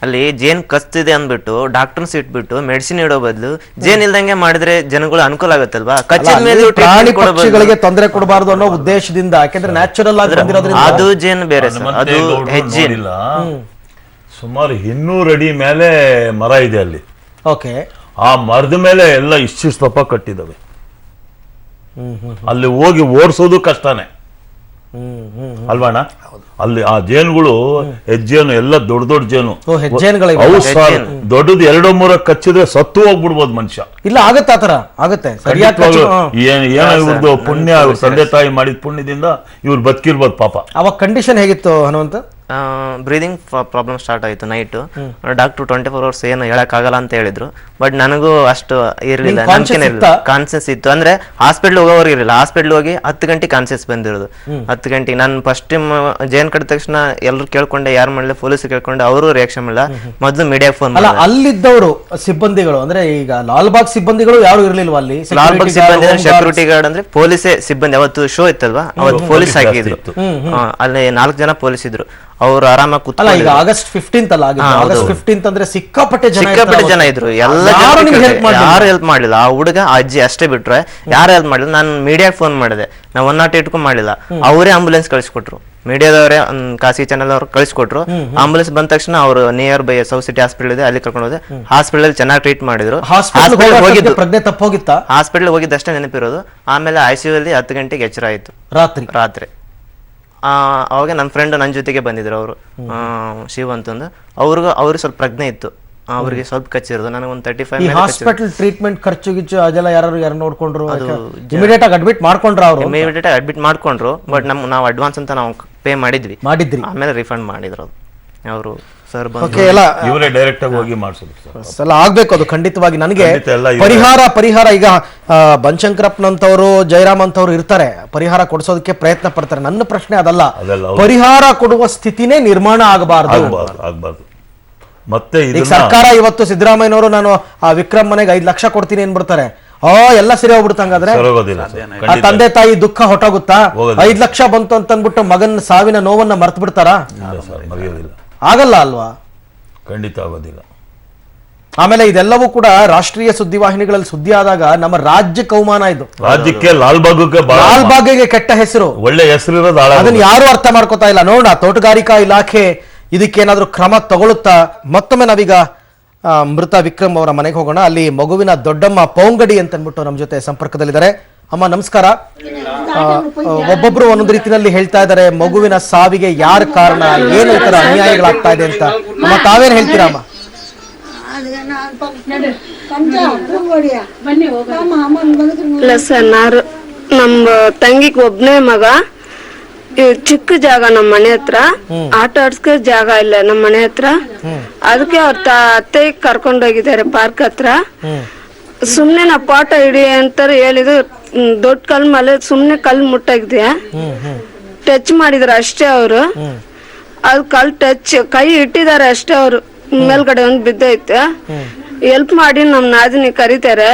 ಅಲ್ಲಿ ಜೇನ್ ಕಚ್ತಿದೆ ಅಂದ್ಬಿಟ್ಟು ಡಾಕ್ಟರ್ಸ್ ಇಟ್ಬಿಟ್ಟು ಮೆಡಿಸಿನ್ ಇಡೋ ಬದಲು ಜೇನ್ ಇಲ್ದಂಗೆ ಮಾಡಿದ್ರೆ ಜನಗಳು ಅನುಕೂಲ ಆಗುತ್ತಲ್ವಾ? ಕಚ್ಚಿದ ಮೇಲೆ ಪ್ರಾಣಿ ಪಕ್ಷಿಗಳಿಗೆ ತೊಂದರೆ ಕೊಡಬಾರ್ದು ಅನ್ನೋ ಉದ್ದೇಶದಿಂದ, ಯಾಕಂದ್ರೆ ನ್ಯಾಚುರಲ್ ಆಗಿ ಬಂದಿರೋದ್ರಿಂದ. ಅದು ಜೇನ್ ಬೇರೆ ಸರ್, ಅದು ಹೆಜ್ಜೇನ್. ಸುಮಾರು 200 ಅಡಿ ಮೇಲೆ ಮರ ಇದೆ ಅಲ್ಲಿ. ಓಕೆ, ಆ ಮರದ ಮೇಲೆ ಎಲ್ಲ ಇಷ್ಟು ಸ್ತಪ ಕಟ್ಟಿದಾವೆ. ಅಲ್ಲಿ ಹೋಗಿ ಓಡಿಸೋದು ಕಷ್ಟನೇ ಅಲ್ವಾಣ? ಅಲ್ಲಿ ಆ ಜೇನುಗಳು, ಹೆಜ್ಜೇನು ಎಲ್ಲ ದೊಡ್ಡ ದೊಡ್ಡ ಜೇನು. ದೊಡ್ಡದು 2-3 ಕಚ್ಚಿದ್ರೆ ಸತ್ತು ಹೋಗ್ಬಿಡ್ಬೋದು ಮನುಷ್ಯ. ಇಲ್ಲ, ಆಗತ್ತೆ, ಆತರ ಆಗತ್ತೆ. ಏನೋ ಇವ್ರದ್ದು ಪುಣ್ಯ, ಇವ್ರ ತಂದೆ ತಾಯಿ ಮಾಡಿದ ಪುಣ್ಯದಿಂದ ಇವ್ರು ಬದುಕಿರ್ಬೋದು ಪಾಪ. ಅವಾಗ ಕಂಡೀಷನ್ ಹೇಗಿತ್ತು ಹನುಮಂತ? ಬ್ರೀದಿಂಗ್ ಪ್ರಾಬ್ಲಮ್ ಸ್ಟಾರ್ಟ್ ಆಯಿತು ನೈಟು. ಡಾಕ್ಟ್ರು 24 hours ಏನು ಹೇಳಕ್ಕಾಗಲ್ಲ ಅಂತ ಹೇಳಿದ್ರು. ಬಟ್ ನನಗೂ ಅಷ್ಟು ಇರಲಿಲ್ಲ, ನಂಬಿಕೆ ಇರಲಿಲ್ಲ. ಕಾನ್ಸಿಯಸ್ ಇತ್ತು ಅಂದ್ರೆ ಹಾಸ್ಪಿಟ್ಲ್ ಹೋಗೋರು ಇರಲಿಲ್ಲ. ಹಾಸ್ಪಿಟ್ಲ್ ಹೋಗಿ 10 ಗಂಟೆಗೆ ಕಾನ್ಸಿಯಸ್ ಬಂದಿರೋದು. 10 ಗಂಟೆಗೆ ನಾನು ಫಸ್ಟ್ ಟೈಮ್ ಜೇನ್ ಕಟ್ಟಿದ ತಕ್ಷಣ ಎಲ್ಲರೂ ಕೇಳ್ಕೊಂಡೆ, ಯಾರು ಮಾಡಲಿಲ್ಲ, ಪೊಲೀಸ್ ಕೇಳ್ಕೊಂಡೆ, ಅವರು ರಿಯಾಕ್ಷನ್ ಮಾಡಿಲ್ಲ. ಮೊದಲು ಮೀಡಿಯಾ ಫೋನ್. ಅಲ್ಲ, ಅಲ್ಲಿದ್ದವರು ಸಿಬ್ಬಂದಿಗಳು ಅಂದ್ರೆ ಈಗ ಲಾಲ್ಬಾಗ್ ಸಿಬ್ಬಂದಿಗಳು ಯಾರು ಇರ್ಲಿಲ್ವಾ ಅಲ್ಲಿ? ಲಾಲ್ಬಾಗ್ ಸಿಬ್ಬಂದಿ ಅಂದ್ರೆ ಸೆಕ್ಯೂರಿಟಿ ಗಾರ್ಡ್ ಅಂದ್ರೆ ಪೊಲೀಸೇ ಸಿಬ್ಬಂದಿ. ಅವತ್ತು ಶೋ ಇತ್ತಲ್ವಾ, ಅವತ್ತು ಪೊಲೀಸ್ ಹಾಕಿದ್ರು. ಅಲ್ಲಿ 4 ಜನ ಪೊಲೀಸ್ ಇದ್ರು. ಅವ್ರು ಆರಾಮಾಗಿ ಕೂತ್ಕೊಳ್ಳಿ. ಈಗ August 15th ಅಲ್ಲ, August 15th ಅಂದ್ರೆ ಸಿಕ್ಕಾಪಟ್ಟೆ ಜನ ಇದ್ರು. ಎಲ್ಲ ಯಾರು ಹೆಲ್ಪ್ ಮಾಡ್ಲಿಲ್ಲ. ಆ ಹುಡುಗ, ಆ ಅಜ್ಜಿ ಅಷ್ಟೇ ಬಿಟ್ರೆ ಯಾರು ಹೆಲ್ಪ್ ಮಾಡಿಲ್ಲ. ನಾನು ಮೀಡಿಯಾಗೆ ಫೋನ್ ಮಾಡಿದೆ, ನಾವು 108ಗೂ ಮಾಡಿಲ್ಲ. ಅವರೇ ಆಂಬುಲೆನ್ಸ್ ಕಳಿಸ್ಕೊಟ್ರು, ಮೀಡಿಯಾದವರೇ ಖಾಸಗಿ ಚಾನಲ್ ಅವ್ರು ಕಳಿಸ್ಕೊಟ್ರು. ಆಂಬುಲೆನ್ಸ್ ಬಂದ ತಕ್ಷಣ ಅವರು near by south city hospital ಇದೆ, ಅಲ್ಲಿ ಕರ್ಕೊಂಡು ಹೋದೆ. ಹಾಸ್ಪಿಟಲ್ ಅಲ್ಲಿ ಚೆನ್ನಾಗಿ ಟ್ರೀಟ್ ಮಾಡಿದ್ರು. ಹೋಗಿದ್ದು ಪ್ರಜ್ಞೆ ತಪ್ಪೋಗಿತ್ತಾ? ಹಾಸ್ಪಿಟಲ್ ಹೋಗಿದ್ದಷ್ಟೇ ನೆನಪಿರೋದು. ಆಮೇಲೆ ICU ಅಲ್ಲಿ 10 ಗಂಟೆಗೆ ಎಚ್ಚರ ಆಯ್ತು ರಾತ್ರಿ. ಅವಾಗ ನನ್ನ ಫ್ರೆಂಡ್ ನನ್ನ ಜೊತೆಗೆ ಬಂದಿದ್ರು, ಅವರು ಶಿವ್ ಅಂತಂದು. ಅವ್ರಿಗೆ ಸ್ವಲ್ಪ ಪ್ರಜ್ಞೆ ಇತ್ತು, ಅವ್ರಿಗೆ ಸ್ವಲ್ಪ ಕಚ್ಚಿರೋದು. ನನಗೆ ಒಂದು 35 ಹಾಸ್ಪಿಟಲ್ ಟ್ರೀಟ್ಮೆಂಟ್ ಖರ್ಚು ಗಿಚ್ಚು ಅದೆಲ್ಲ ಯಾರು ನೋಡ್ಕೊಂಡ್ರು? ಇಮಿಡಿಯೇಟ್ ಆಗಿ ಅಡ್ಮಿಟ್ ಮಾಡ್ಕೊಂಡ್ರು ಅವರು? ಇಮಿಡಿಯೇಟ್ ಆಗಿ ಅಡ್ಮಿಟ್ ಮಾಡ್ಕೊಂಡ್ರು. ಬಟ್ ನಾವು ಅಡ್ವಾನ್ಸ್ ಅಂತ ನಾವು ಪೇ ಮಾಡಿದ್ರಿ. ಆಮೇಲೆ ರಿಫಂಡ್ ಮಾಡಿದ್ರು ಅವರು ಸರ್. ಇವರೇ ಡೈರೆಕ್ಟ್ ಆಗಿ ಹೋಗಿ ಮಾಡಿಸಿದ್ರು. ಆಗ್ಬೇಕು ಅದು ಖಂಡಿತವಾಗಿ. ನನಗೆ ಪರಿಹಾರ ಈಗ ಬನಶಂಕರಪ್ಪನಂತವ್ರು, ಜಯರಾಮ್ ಅಂತವ್ರು ಇರ್ತಾರೆ, ಪರಿಹಾರ ಕೊಡಿಸೋದಕ್ಕೆ ಪ್ರಯತ್ನ ಪಡ್ತಾರೆ. ನನ್ನ ಪ್ರಶ್ನೆ ಅದಲ್ಲ, ಪರಿಹಾರ ಕೊಡುವ ಸ್ಥಿತಿನೇ ನಿರ್ಮಾಣ ಆಗಬಾರ್ದು. ಮತ್ತೆ ಈಗ ಸರ್ಕಾರ ಇವತ್ತು ಸಿದ್ದರಾಮಯ್ಯನವರು ನಾನು ಆ ವಿಕ್ರಮ್ ಮನೆಗೆ 5 ಲಕ್ಷ ಕೊಡ್ತೀನಿ ಅನ್ಬಿಡ್ತಾರೆ. ಎಲ್ಲ ಸರಿ ಹೋಗ್ಬಿಡ್ತಂಗಾದ್ರೆ ಆ ತಂದೆ ತಾಯಿ ದುಃಖ ಹೊಟ್ಟೋಗುತ್ತಾ? 5 ಲಕ್ಷ ಬಂತು ಅಂತ ಅಂದ್ಬಿಟ್ಟು ಮಗನ ಸಾವಿನ ನೋವನ್ನ ಮರ್ತು ಬಿಡ್ತಾರಾ? ಆಗಲ್ಲ ಅಲ್ವಾ? ಖಂಡಿತ ಆಗೋದಿಲ್ಲ. ಆಮೇಲೆ ಇದೆಲ್ಲವೂ ಕೂಡ ರಾಷ್ಟ್ರೀಯ ಸುದ್ದಿವಾಹಿನಿಗಳಲ್ಲಿ ಸುದ್ದಿ ಆದಾಗ ನಮ್ಮ ರಾಜ್ಯಕ್ಕೆ ಅವಮಾನ. ಇದು ರಾಜ್ಯಕ್ಕೆ, ಲಾಲ್ಬಾಗ್ಗೆ ಕೆಟ್ಟ ಹೆಸರು, ಒಳ್ಳೆ ಹೆಸರು, ಅದನ್ನ ಯಾರು ಅರ್ಥ ಮಾಡ್ಕೋತಾ ಇಲ್ಲ. ನೋಡೋಣ ತೋಟಗಾರಿಕಾ ಇಲಾಖೆ ಇದಕ್ಕೇನಾದ್ರೂ ಕ್ರಮ ತಗೊಳುತ್ತಾ. ಮತ್ತೊಮ್ಮೆ ನಾವೀಗ ಮೃತ ವಿಕ್ರಮ್ ಅವರ ಮನೆಗೆ ಹೋಗೋಣ. ಅಲ್ಲಿ ಮಗುವಿನ ದೊಡ್ಡಮ್ಮ ಪೌಂಗಡಿ ಅಂತ ಅಂದ್ಬಿಟ್ಟು ನಮ್ಮ ಜೊತೆ ಸಂಪರ್ಕದಲ್ಲಿದ್ದಾರೆ. ಅಮ್ಮ ನಮಸ್ಕಾರ. ಒಬ್ಬೊಬ್ರು ಒಂದೊಂದು ರೀತಿಯಲ್ಲಿ ಹೇಳ್ತಾ ಇದ್ದಾರೆ ಮಗುವಿನ ಸಾವಿಗೆ ಯಾರ ಕಾರಣ, ಏನು ಈ ತರ ಅನ್ಯಾಯಗಳಾಗ್ತಾ ಇದೆ ಅಂತ. ಅಮ್ಮ ತಾವೇನ್ ಹೇಳ್ತೀರಾ ಅಮ್ಮ? ಇಲ್ಲ ಸರ್, ನಮ್ಮ ತಂಗಿಗೆ ಒಬ್ನೇ ಮಗ. ಚಿಕ್ಕ ಜಾಗ ನಮ್ಮ ಮನೆ ಹತ್ರ, ಆಟ ಆಡ್ಸ್ಕೊ ಜಾಗ ಇಲ್ಲ ನಮ್ಮ ಮನೆ ಹತ್ರ. ಅದಕ್ಕೆ ಅವ್ರ ಅತ್ತೆ ಕರ್ಕೊಂಡೋಗಿದ್ದಾರೆ ಪಾರ್ಕ್ ಹತ್ರ. ಸುಮ್ನೆ ನಾ ಪಾಠ ಹಿಡಿ ಅಂತಾರೆ ಹೇಳಿದ್ರು. ದೊಡ್ಡ ಕಲ್ ಮೇಲೆ ಸುಮ್ನೆ ಕಲ್ ಮುಟ್ಟಾಗಿದೆ, ಟಚ್ ಮಾಡಿದ್ರು ಅಷ್ಟೇ ಅವರು. ಅದು ಕಲ್ ಟಚ್ ಕೈ ಇಟ್ಟಿದ್ದಾರೆ ಅಷ್ಟೇ, ಅವರು ಮೇಲ್ಗಡೆ ಒಂದು ಬಿದ್ದೈತೆ. ಹೆಲ್ಪ್ ಮಾಡಿ ನಮ್ ನಾದಿನಿ ಕರೀತಾರೆ,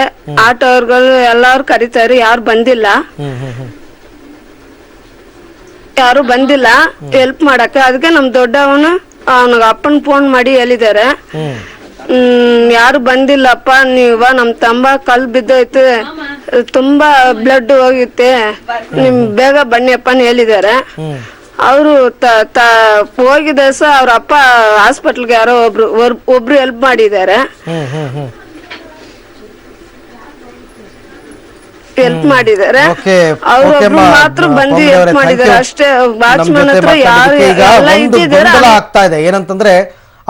ಆಟೋರ್ಗಳು ಎಲ್ಲಾರು ಕರೀತಾರೆ, ಯಾರು ಬಂದಿಲ್ಲ ಹೆಲ್ಪ್ ಮಾಡಕ್ಕೆ. ಅದಕ್ಕೆ ನಮ್ ದೊಡ್ಡವನು ಅವನಿಗೆ ಅಪ್ಪನ್ ಫೋನ್ ಮಾಡಿ ಹೇಳಿದ್ದಾರೆ, ಯಾರು ಬಂದಿಲ್ಲಪ್ಪ, ನೀವ ನಮ್ ತಂಬ ಕಲ್ ಬಿದ್ದೈತೆ, ತುಂಬಾ ಬ್ಲಡ್ ಹೋಗಿತ್ತೆ, ನಿಮ್ ಬೇಗ ಬನ್ನಿಯಪ್ಪ ಅಂತ ಹೇಳಿದ್ದಾರೆ. ಅವರು ಹೋಗಿದ ಅವ್ರ ಅಪ್ಪ ಹಾಸ್ಪಿಟ್ಲ್ಗೆ ಯಾರೋ ಒಬ್ರು ಹೆಲ್ಪ್ ಮಾಡಿದ್ದಾರೆ. ಹೆಲ್ಪ್ ಮಾಡಿದ್ದಾರೆ, ಅವ್ರೊಬ್ರು ಮಾತ್ರ ಬಂದು ಹೆಲ್ಪ್ ಮಾಡಿದ್ದಾರೆ ಅಷ್ಟೇ. ವಾಚ್ಮನ್ ಹತ್ರ ಯಾರು ಎಲ್ಲ ಇದ್ದಿದ್ದಾರೆ. ಆಗ್ತಾ ಇದೆ ಏನಂತಂದ್ರೆ,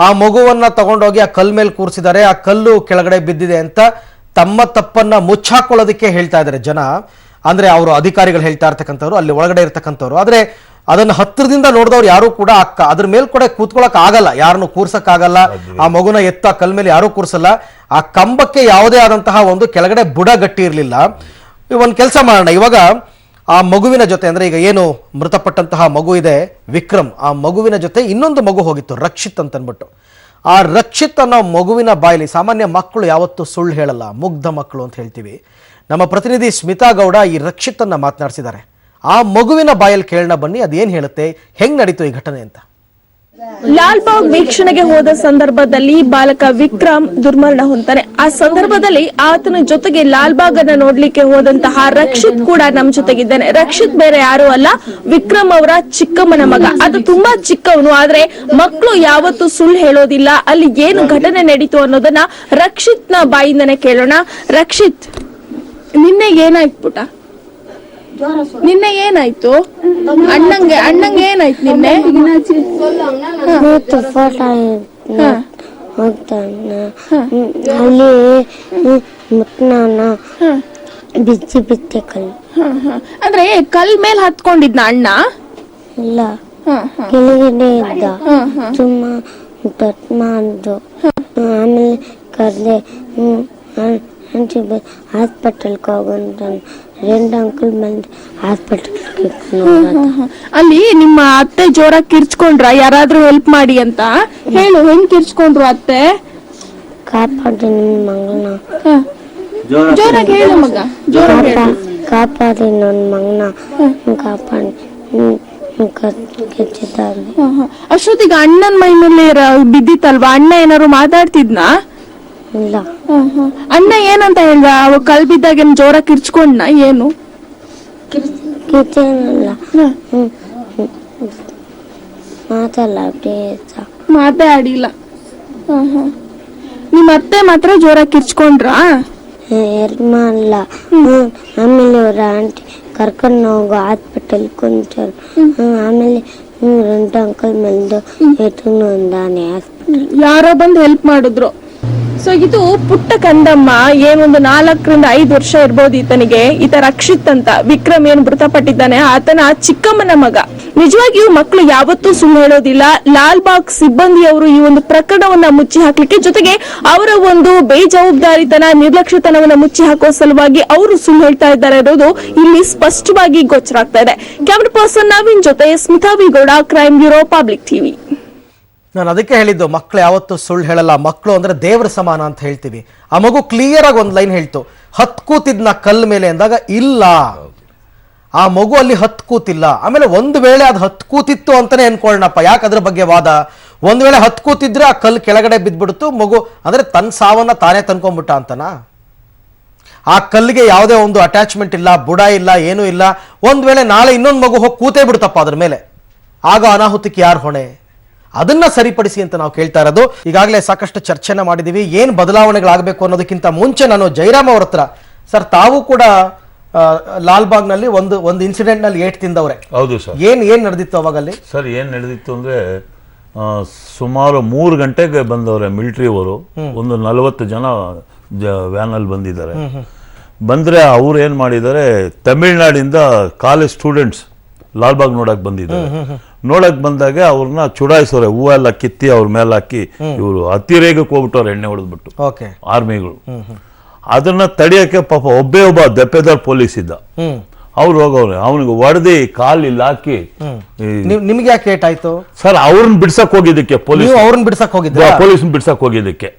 ಆ ಮಗುವನ್ನ ತಗೊಂಡೋಗಿ ಆ ಕಲ್ ಮೇಲೆ ಕೂರಿಸಿದ್ದಾರೆ, ಆ ಕಲ್ಲು ಕೆಳಗಡೆ ಬಿದ್ದಿದೆ ಅಂತ ತಮ್ಮ ತಪ್ಪನ್ನ ಮುಚ್ಚಾಕೊಳ್ಳೋದಕ್ಕೆ ಹೇಳ್ತಾ ಇದ್ದಾರೆ ಜನ. ಅಂದ್ರೆ ಅವರು ಅಧಿಕಾರಿಗಳು ಹೇಳ್ತಾ ಇರ್ತಕ್ಕಂಥವ್ರು, ಅಲ್ಲಿ ಒಳಗಡೆ ಇರ್ತಕ್ಕಂಥವ್ರು. ಆದ್ರೆ ಅದನ್ನ ಹತ್ತಿರದಿಂದ ನೋಡಿದವ್ರು ಯಾರು ಕೂಡ ಅದ್ರ ಮೇಲೆ ಕೂಡ ಕೂತ್ಕೊಳಕ್ ಆಗಲ್ಲ, ಯಾರನ್ನು ಕೂರ್ಸಕ್ ಆಗಲ್ಲ. ಆ ಮಗುನ ಎತ್ತ ಕಲ್ ಮೇಲೆ ಯಾರು ಕೂರ್ಸಲ್ಲ. ಆ ಕಂಬಕ್ಕೆ ಯಾವುದೇ ಆದಂತಹ ಒಂದು ಕೆಳಗಡೆ ಬುಡ ಗಟ್ಟಿ ಇರ್ಲಿಲ್ಲ. ಒಂದ್ ಕೆಲಸ ಮಾಡೋಣ, ಇವಾಗ ಆ ಮಗುವಿನ ಜೊತೆ, ಅಂದ್ರೆ ಈಗ ಏನು ಮೃತಪಟ್ಟಂತಹ ಮಗು ಇದೆ ವಿಕ್ರಮ್, ಆ ಮಗುವಿನ ಜೊತೆ ಇನ್ನೊಂದು ಮಗು ಹೋಗಿತ್ತು ರಕ್ಷಿತ್ ಅಂತ ಅನ್ಬಿಟ್ಟು. ಆ ರಕ್ಷಿತ್ ಅನ್ನೋ ಮಗುವಿನ ಬಾಯಲ್ಲಿ, ಸಾಮಾನ್ಯ ಮಕ್ಕಳು ಯಾವತ್ತೂ ಸುಳ್ಳು ಹೇಳಲ್ಲ, ಮುಗ್ಧ ಮಕ್ಕಳು ಅಂತ ಹೇಳ್ತೀವಿ. ನಮ್ಮ ಪ್ರತಿನಿಧಿ ಸ್ಮಿತಾ ಗೌಡ ಈ ರಕ್ಷಿತ್ ಅನ್ನ ಮಾತನಾಡಿಸಿದ್ದಾರೆ. ಆ ಮಗುವಿನ ಬಾಯಲ್ಲಿ ಕೇಳೋಣ ಬನ್ನಿ, ಅದೇನ್ ಹೇಳುತ್ತೆ, ಹೆಂಗ್ ನಡೀತು ಈ ಘಟನೆ ಅಂತ. ಲಾಲ್ಬಾಗ್ ವೀಕ್ಷಣೆಗೆ ಹೋದ ಸಂದರ್ಭದಲ್ಲಿ ಬಾಲಕ ವಿಕ್ರಮ್ ದುರ್ಮರಣ ಹೊಂತಾನೆ. ಆ ಸಂದರ್ಭದಲ್ಲಿ ಆತನ ಜೊತೆಗೆ ಲಾಲ್ಬಾಗ್ ಅನ್ನ ನೋಡ್ಲಿಕ್ಕೆ ಹೋದಂತಹ ರಕ್ಷಿತ್ ಕೂಡ ನಮ್ ಜೊತೆಗಿದ್ದಾನೆ. ರಕ್ಷಿತ್ ಬೇರೆ ಯಾರು ಅಲ್ಲ, ವಿಕ್ರಮ್ ಅವರ ಚಿಕ್ಕಮ್ಮನ ಮಗ. ಅದು ತುಂಬಾ ಚಿಕ್ಕವನು, ಆದ್ರೆ ಮಕ್ಕಳು ಯಾವತ್ತೂ ಸುಳ್ಳು ಹೇಳೋದಿಲ್ಲ. ಅಲ್ಲಿ ಏನು ಘಟನೆ ನಡೀತು ಅನ್ನೋದನ್ನ ರಕ್ಷಿತ್ ನ ಬಾಯಿಂದನೇ ಕೇಳೋಣ. ರಕ್ಷಿತ್, ನಿನ್ನೆ ಏನಾಯ್ತು ಪುಟ? ನಿನ್ನೆ ಏನಾಯ್ತು? ಅಣ್ಣಂಗೆ ಏನಾಯ್ತು ನಿನ್ನೆ? ಫೋಟೋ ಅಲ್ಲಿ ಮುಟ್ನಾನ ಬಿಚ್ಚಿ ಬಿತ್ತೆ ಕಲ್. ಅಂದ್ರೆ ಕಲ್ ಮೇಲೆ ಹತ್ಕೊಂಡಿದ್ನ ಅಣ್ಣ? ಇಲ್ಲ, ಕೆಳಗಡೆ ಇದ್ದ, ಸುಮ್ಮ ಮಾಡ್ದು. ಆಮೇಲೆ ಕರ್ದೆ ಹಾಸ್ಪಿಟಲ್ಗೆ ಹೋಗಂತ రెండు ಅಂಕಲ್ ಬಂದು ಹಾಸ್ಪಿಟಲ್ಗೆ. ಅಲ್ಲಿ ನಿಮ್ಮ ಅತ್ತೆ ಜೋರಾಗಿ ಕಿರ್ಚ್ಕೊಂಡ್ರ, ಯಾರಾದ್ರೂ ಹೆಲ್ಪ್ ಮಾಡಿ ಅಂತ ಹೇಳು. ಹೆಂಗ್ ಕಿರ್ಚ್ಕೊಂಡ್ರು ಅತ್ತೆ? ಕಾಪಾಡಿ ನನ್ನ ಮಗನ, ಜೋರಾಗಿ ಹೇಳು ಮಗ, ಜೋರಾಗಿ ಕಾಪಾಡಿ ನನ್ನ ಮಗನ, ಕಾಪಾಡಿ ಕೆಚ್ಚಿದ್ದಾರೆ. ಅಷ್ಟೊತ್ತಿಗೆ ಅಣ್ಣನ್ ಮೈ ಮೇಲೆ ಬಿದ್ದಿತ್ತಲ್ವಾ? ಅಣ್ಣ ಏನಾದ್ರು ಮಾತಾಡ್ತಿದ್ನಾ? ಇಲ್ಲ. ಅಣ್ಣ ಏನಂತ ಹೇಳ್ದ? ಅವ ಕಲ್ ಬಿದ್ದಾಗ ಏನ್ ಜೋರ ಕಿರ್ಚ್ಕೊಂಡ್ನ? ಏನು ಕಿಚ್ಚೇನಲ್ಲ, ಮಾತೇ ಆಡಿಲ್ಲ. ನಿಮ್ಮ ಅತ್ತೆ ಮಾತ್ರ ಜೋರ ಕಿರ್ಚ್ಕೊಂಡ್ರ? ಅಲ್ಲ. ಆಮೇಲೆ ಅವ್ರ ಆಂಟಿ ಕರ್ಕೊಂಡು ಹೋಗೋ ಹಾಸ್ಪಿಟಲ್ ಕುಂತಾರ. ಆಮೇಲೆ రెండు ಅಂಕಲ್ ಮೆಲ್ದು ಎತ್ತುನು ಅಂದಾನೆ ಹಾಸ್ಪಿಟಲ್. ಯಾರೋ ಬಂದು ಹೆಲ್ಪ್ ಮಾಡಿದ್ರು. ಸೊ ಇದು ಪುಟ್ಟ ಕಂದಮ್ಮ, ಏನೊಂದು 4 ರಿಂದ 5 ವರ್ಷ ಇರ್ಬೋದು ಈತನಿಗೆ. ಈತ ರಕ್ಷಿತ್ ಅಂತ, ವಿಕ್ರಮ್ ಏನ್ ಮೃತಪಟ್ಟಿದ್ದಾನೆ ಆತನ ಚಿಕ್ಕಮ್ಮನ ಮಗ. ನಿಜವಾಗಿಯೂ ಮಕ್ಕಳು ಯಾವತ್ತೂ ಸುಳ್ಳು ಹೇಳೋದಿಲ್ಲ. ಲಾಲ್ಬಾಗ್ ಸಿಬ್ಬಂದಿಯವರು ಈ ಒಂದು ಪ್ರಕರಣವನ್ನ ಮುಚ್ಚಿ ಹಾಕ್ಲಿಕ್ಕೆ, ಜೊತೆಗೆ ಅವರ ಒಂದು ಬೇಜವಾಬ್ದಾರಿತನ, ನಿರ್ಲಕ್ಷ್ಯತನವನ್ನ ಮುಚ್ಚಿ ಹಾಕುವ ಸಲುವಾಗಿ ಅವರು ಸುಳ್ಳು ಹೇಳ್ತಾ ಇದ್ದಾರೆ ಅನ್ನೋದು ಇಲ್ಲಿ ಸ್ಪಷ್ಟವಾಗಿ ಗೋಚರ ಆಗ್ತಾ ಇದೆ. ಕ್ಯಾಮರಾ ಪರ್ಸನ್ ನವೀನ್ ಜೊತೆ Smita V Gowda, crime bureau, Public TV. ನಾನು ಅದಕ್ಕೆ ಹೇಳಿದ್ದು, ಮಕ್ಕಳು ಯಾವತ್ತೂ ಸುಳ್ಳು ಹೇಳಲ್ಲ, ಮಕ್ಕಳು ಅಂದ್ರೆ ದೇವ್ರ ಸಮಾನ ಅಂತ ಹೇಳ್ತೀವಿ. ಆ ಮಗು ಕ್ಲಿಯರ್ ಆಗಿ ಒಂದು ಲೈನ್ ಹೇಳ್ತು, ಹತ್ ಕೂತಿದ್ನ ಕಲ್ ಮೇಲೆ ಅಂದಾಗ ಇಲ್ಲ, ಆ ಮಗು ಅಲ್ಲಿ ಹತ್ ಕೂತಿಲ್ಲ. ಆಮೇಲೆ ಒಂದು ವೇಳೆ ಅದು ಹತ್ ಕೂತಿತ್ತು ಅಂತಾನೆ ಅನ್ಕೊಳ್ಳೋಣಪ್ಪ, ಯಾಕೆ ಅದ್ರ ಬಗ್ಗೆ ವಾದ? ಒಂದ್ ವೇಳೆ ಹತ್ ಕೂತಿದ್ರೆ ಆ ಕಲ್ ಕೆಳಗಡೆ ಬಿದ್ಬಿಡ್ತು, ಮಗು ಅಂದ್ರೆ ತನ್ನ ಸಾವನ್ನ ತಾನೇ ತಂದ್ಕೊಂಡ್ಬಿಟ್ಟ ಅಂತನಾ? ಆ ಕಲ್ಲಿಗೆ ಯಾವುದೇ ಒಂದು ಅಟ್ಯಾಚ್ಮೆಂಟ್ ಇಲ್ಲ, ಬುಡ ಇಲ್ಲ, ಏನೂ ಇಲ್ಲ. ಒಂದ್ ವೇಳೆ ನಾಳೆ ಇನ್ನೊಂದು ಮಗು ಹೋಗಿ ಕೂತೇ ಬಿಡ್ತಪ್ಪ ಅದ್ರ ಮೇಲೆ, ಆಗ ಅನಾಹುತಕ್ಕೆ ಯಾರು ಹೊಣೆ? ಅದನ್ನ ಸರಿಪಡಿಸಿ ಅಂತ ನಾವು ಕೇಳ್ತಾ ಇರೋದು. ಈಗಾಗಲೇ ಸಾಕಷ್ಟು ಚರ್ಚೆನ ಮಾಡಿದೀವಿ. ಏನ್ ಬದಲಾವಣೆಗಳಾಗಬೇಕು ಅನ್ನೋದಕ್ಕಿಂತ ಮುಂಚೆ ನಾನು ಜೈರಾಮ್ ಅವ್ರ ಹತ್ರ, ಸರ್ ತಾವು ಕೂಡ ಲಾಲ್ಬಾಗ್ ನಲ್ಲಿ ಒಂದು ಇನ್ಸಿಡೆಂಟ್ ನಲ್ಲಿ ಏಟ್ ತಿಂದವ್ರೆ. ಹೌದು ಸರ್. ಏನ್ ನಡೆದಿತ್ತು ಅವಾಗಲ್ಲಿ? ಸರ್ ಏನ್ ನಡೆದಿತ್ತು ಅಂದ್ರೆ, ಸುಮಾರು 3 ಗಂಟೆಗೆ ಬಂದವ್ರೆ ಮಿಲಿಟರಿ ಅವರು. ಒಂದು 40 ಜನ ವ್ಯಾನ್ ಅಲ್ಲಿ ಬಂದಿದ್ದಾರೆ. ಬಂದ್ರೆ ಅವ್ರು ಏನ್ ಮಾಡಿದ್ದಾರೆ, ತಮಿಳ್ನಾಡಿಂದ ಕಾಲೇಜ್ ಸ್ಟೂಡೆಂಟ್ಸ್ ಲಾಲ್ಬಾಗ್ ನೋಡಕ್ ಬಂದಿದ್ದಾರೆ. ನೋಡಕ್ ಬಂದಾಗ ಅವ್ರನ್ನ ಚುಡಾಯಿಸೋರೆ, ಹೂವೆಲ್ಲ ಕಿತ್ತಿ ಅವ್ರ ಮೇಲೆ ಹಾಕಿ, ಇವರು ಅತಿರೇಗಕ್ಕೆ ಹೋಗ್ಬಿಟ್ಟವ್ರು, ಎಣ್ಣೆ ಹೊಡೆದ್ಬಿಟ್ಟು ಆರ್ಮಿಗಳು. ಅದನ್ನ ತಡೆಯಕ್ಕೆ ಪಾಪ ಒಬ್ಬ ದೆಪ್ಪೆದಾರ್ ಪೊಲೀಸ್ ಇದ್ದ. ಅವ್ರು ಹೋಗವ್ರೆ, ಅವನಿಗೆ ಹೊಡೆದಿ ಕಾಲಿಲ್ಲ ಹಾಕಿ ನಿಮ್ಗೆ ಯಾಕೆ ಏಟ್ ಆಯ್ತು ಸರ್? ಅವ್ರನ್ನ ಬಿಡ್ಸಕ್ ಹೋಗಿದ್ದಕ್ಕೆ ಪೊಲೀಸ್, ನೀವು ಅವ್ರನ್ನ ಬಿಡ್ಸಕ್ ಹೋಗಿದ್ದೆ? ಪೊಲೀಸ್ ಬಿಡ್ಸಕ್ ಹೋಗಿದ್ದಕ್ಕೆ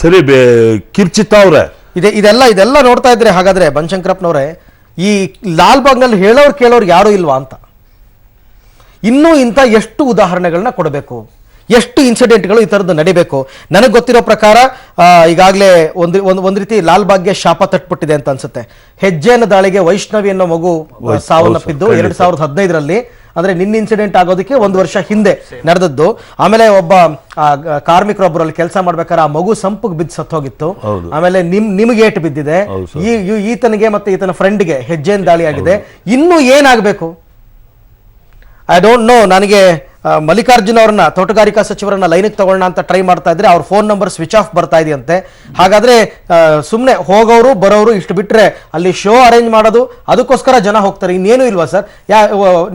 ಸರಿ ಕಿರ್ಚಿತ್ತವ್ರೆ. ಇದೆಲ್ಲ ನೋಡ್ತಾ ಇದ್ರೆ ಹಾಗಾದ್ರೆ ಬನಶಂಕರಪ್ಪನವ್ರೆ, ಈ ಲಾಲ್ ಬಾಗ್ನಲ್ಲಿ ಹೇಳೋರು ಕೇಳೋರು ಯಾರು ಇಲ್ವಾ ಅಂತ? ಇನ್ನೂ ಇಂಥ ಎಷ್ಟು ಉದಾಹರಣೆಗಳನ್ನ ಕೊಡಬೇಕು, ಎಷ್ಟು ಇನ್ಸಿಡೆಂಟ್ಗಳು ಈ ಥರದ್ದು ನಡಿಬೇಕು? ನನಗೆ ಗೊತ್ತಿರೋ ಪ್ರಕಾರ ಈಗಾಗಲೇ ಒಂದು ರೀತಿ ಲಾಲ್ ಬಾಗ್ಗೆ ಶಾಪ ತಟ್ಬಿಟ್ಟಿದೆ ಅಂತ ಅನ್ಸುತ್ತೆ. ಹೆಜ್ಜೆನ ದಾಳಿಗೆ ವೈಷ್ಣವಿ ಅನ್ನೋ ಮಗು ಸಾವನ್ನಪ್ಪಿದ್ದು 2015ರಲ್ಲಿ, ಅಂದ್ರೆ ನಿನ್ನ ಇನ್ಸಿಡೆಂಟ್ ಆಗೋದಕ್ಕೆ 1 ವರ್ಷ ಹಿಂದೆ ನಡೆದದ್ದು. ಆಮೇಲೆ ಒಬ್ಬ ಕಾರ್ಮಿಕರೊಬ್ಬರಲ್ಲಿ ಕೆಲಸ ಮಾಡ್ಬೇಕಾದ್ರೆ ಆ ಮಗು ಸಂಪಿಗೆ ಬಿದ್ದು ಸತ್ತೋಗಿತ್ತು. ಆಮೇಲೆ ನಿಮ್ಗೆ ಏಟು ಬಿದ್ದಿದೆ, ಈತನಿಗೆ ಮತ್ತೆ ಈತನ ಫ್ರೆಂಡ್ಗೆ ಹೆಜ್ಜೆನ ದಾಳಿ ಆಗಿದೆ. ಇನ್ನೂ ಏನಾಗಬೇಕು? I don't know. ನನಗೆ ಮಲ್ಲಿಕಾರ್ಜುನ್ ಅವ್ರನ್ನ, ತೋಟಗಾರಿಕಾ ಸಚಿವರನ್ನ ಲೈನಿಗೆ ತಗೊಳ್ಳೋಣ ಅಂತ ಟ್ರೈ ಮಾಡ್ತಾ ಇದ್ರೆ ಅವ್ರ ಫೋನ್ ನಂಬರ್ ಸ್ವಿಚ್ ಆಫ್ ಬರ್ತಾ ಇದೆಯಂತೆ. ಹಾಗಾದ್ರೆ ಸುಮ್ಮನೆ ಹೋಗೋರು ಬರೋರು ಇಷ್ಟು ಬಿಟ್ರೆ ಅಲ್ಲಿ ಶೋ ಅರೇಂಜ್ ಮಾಡೋದು ಅದಕ್ಕೋಸ್ಕರ ಜನ ಹೋಗ್ತಾರೆ, ಇನ್ನೇನು ಇಲ್ವಾ ಸರ್?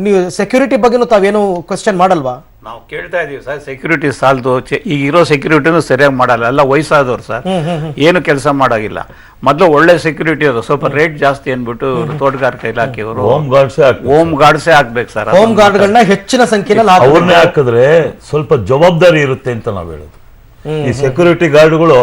ನೀವು ಸೆಕ್ಯೂರಿಟಿ ಬಗ್ಗೆನೂ ತಾವೇನು ಕ್ವೆಶ್ಚನ್ ಮಾಡಲ್ವಾ? ನಾವು ಕೇಳ್ತಾ ಇದೀವಿ ಸರ್, ಸೆಕ್ಯೂರಿಟಿ ಸಾಲದು, ಈಗ ಇರೋ ಸೆಕ್ಯೂರಿಟಿನೂ ಸರಿಯಾಗಿ ಮಾಡಲ್ಲ, ಎಲ್ಲ ವಯಸ್ಸಾದವ್ರು ಸರ್, ಏನು ಕೆಲಸ ಮಾಡೋಗಿಲ್ಲ. ಮೊದಲು ಒಳ್ಳೆ ಸೆಕ್ಯೂರಿಟಿ ಅದು, ಸ್ವಲ್ಪ ರೇಟ್ ಜಾಸ್ತಿ ಅಂದ್ಬಿಟ್ಟು ತೋಟಗಾರಿಕಾ ಇಲಾಖೆಯವರು ಹೋಮ್ ಗಾರ್ಡ್ಸೇ ಹಾಕ್ಬೇಕು ಸರ್. ಹೋಮ್ ಗಾರ್ಡ್ಗಳನ್ನ ಹೆಚ್ಚಿನ ಸಂಖ್ಯೆಯಲ್ಲಿ ಅವ್ರನ್ನೇ ಹಾಕಿದ್ರೆ ಸ್ವಲ್ಪ ಜವಾಬ್ದಾರಿ ಇರುತ್ತೆ ಅಂತ ನಾವ್ ಹೇಳೋದು. ಈ ಸೆಕ್ಯೂರಿಟಿ ಗಾರ್ಡ್ಗಳು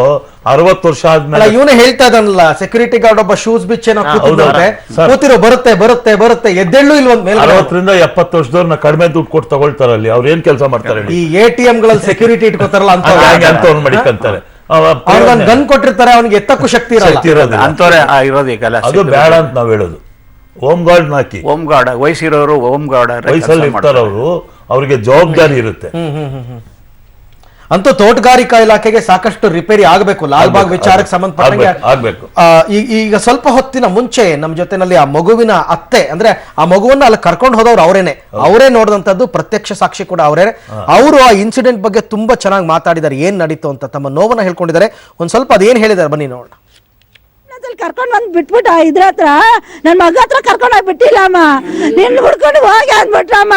60 ವರ್ಷ ಆದ್ಮೇಲೆ ಇವನೇ ಹೇಳ್ತಾ ಇದ್ದಾನಲ್ಲ, ಸೆಕ್ಯೂರಿಟಿ ಗಾರ್ಡ್ ಒಬ್ಬ ಶೂಸ್ ಬಿಚ್ಚೇನೋ ಕೂತಿರೋ ಬರುತ್ತೆ ಬರುತ್ತೆ ಬರುತ್ತೆ ಎದ್ದೆಳ್ಳು ಇಲ್ವಂತ ಮೇಲೆ 60 ರಿಂದ 70 ವರ್ಷದವ್ರನ್ನ ಕಡಿಮೆ ದುಡ್ಡು ಕೊಟ್ಟು ತಗೊಳ್ತಾರಲ್ಲಿ, ಅವ್ರು ಏನ್ ಕೆಲಸ ಮಾಡ್ತಾರೆ? ಈ ATM ಗಳಲ್ಲಿ ಸೆಕ್ಯೂರಿಟಿ ಇಟ್ಕೋತಾರಲ್ಲ ಅಂತವ್ರು ಮಡಿಕಂತಾರೆ. ಅವ್ನಿಗೆ ಗನ್ ಕೊಟ್ಟಿರ್ತಾರೆ, ಅವನಿಗೆ ಎತ್ತಕ್ಕೂ ಶಕ್ತಿ ಇರೋದು ಅಂತವರೇ ಇರೋದು. ಈಗ ಅದು ಬೇಡ ಅಂತ ನಾವ್ ಹೇಳೋದು. ಹೋಮ್ ಗಾರ್ಡ್ ಹಾಕಿ, ಹೋಮ್ ಗಾರ್ಡ್ ವಯಸ್ಸಿರೋರು ಹೋಮ್ ಗಾರ್ಡ್ ವಯಸ್ಸಲ್ಲಿ ಇರ್ತಾರ ಅವರು, ಅವ್ರಿಗೆ ಜವಾಬ್ದಾರಿ ಇರುತ್ತೆ. ಅಂತೂ ತೋಟಗಾರಿಕಾ ಇಲಾಖೆಗೆ ಸಾಕಷ್ಟು ರಿಪೇರಿ ಆಗಬೇಕು ಲಾಲ್ಬಾಗ್ ವಿಚಾರಕ್ಕೆ ಸಂಬಂಧಪಟ್ಟಂಗೆ ಆಗ್ಬೇಕು. ಈಗ ಸ್ವಲ್ಪ ಹೊತ್ತಿನ ಮುಂಚೆ ನಮ್ಮ ಜೊತೆನಲ್ಲಿ ಆ ಮಗುವಿನ ಅತ್ತೆ, ಅಂದ್ರೆ ಆ ಮಗುವನ್ನ ಅಲ್ಲಿ ಕರ್ಕೊಂಡು ಹೋದವ್ರು ಅವರೇ ನೋಡಿದಂತದ್ದು, ಪ್ರತ್ಯಕ್ಷ ಸಾಕ್ಷಿ ಕೂಡ ಅವರೇ. ಅವರು ಆ ಇನ್ಸಿಡೆಂಟ್ ಬಗ್ಗೆ ತುಂಬಾ ಚೆನ್ನಾಗಿ ಮಾತಾಡಿದ್ದಾರೆ, ಏನ್ ನಡೀತು ಅಂತ ತಮ್ಮ ನೋವನ್ನ ಹೇಳ್ಕೊಂಡಿದ್ದಾರೆ. ಒಂದ್ ಸ್ವಲ್ಪ ಅದೇನ್ ಹೇಳಿದ್ದಾರೆ ಬನ್ನಿ ನೋಡೋಣ. ಕರ್ಕೊಂಡು ಬಂದು ಬಿಟ್ಬಿಟ್ಟು ಇದ್ರ ಹತ್ರ ನನ್ನ ಮಗ ಹತ್ರ ಕರ್ಕೊಂಡು ಹೋಗಿ ಬಿಟ್ಟಿಲ್ಲಮ್ಮ, ನಿನ್ನ ಹುಡ್ಕೊಂಡು ಹೋಗಿ ಅಂದ್ಬಿಟ್ರಮ್ಮ.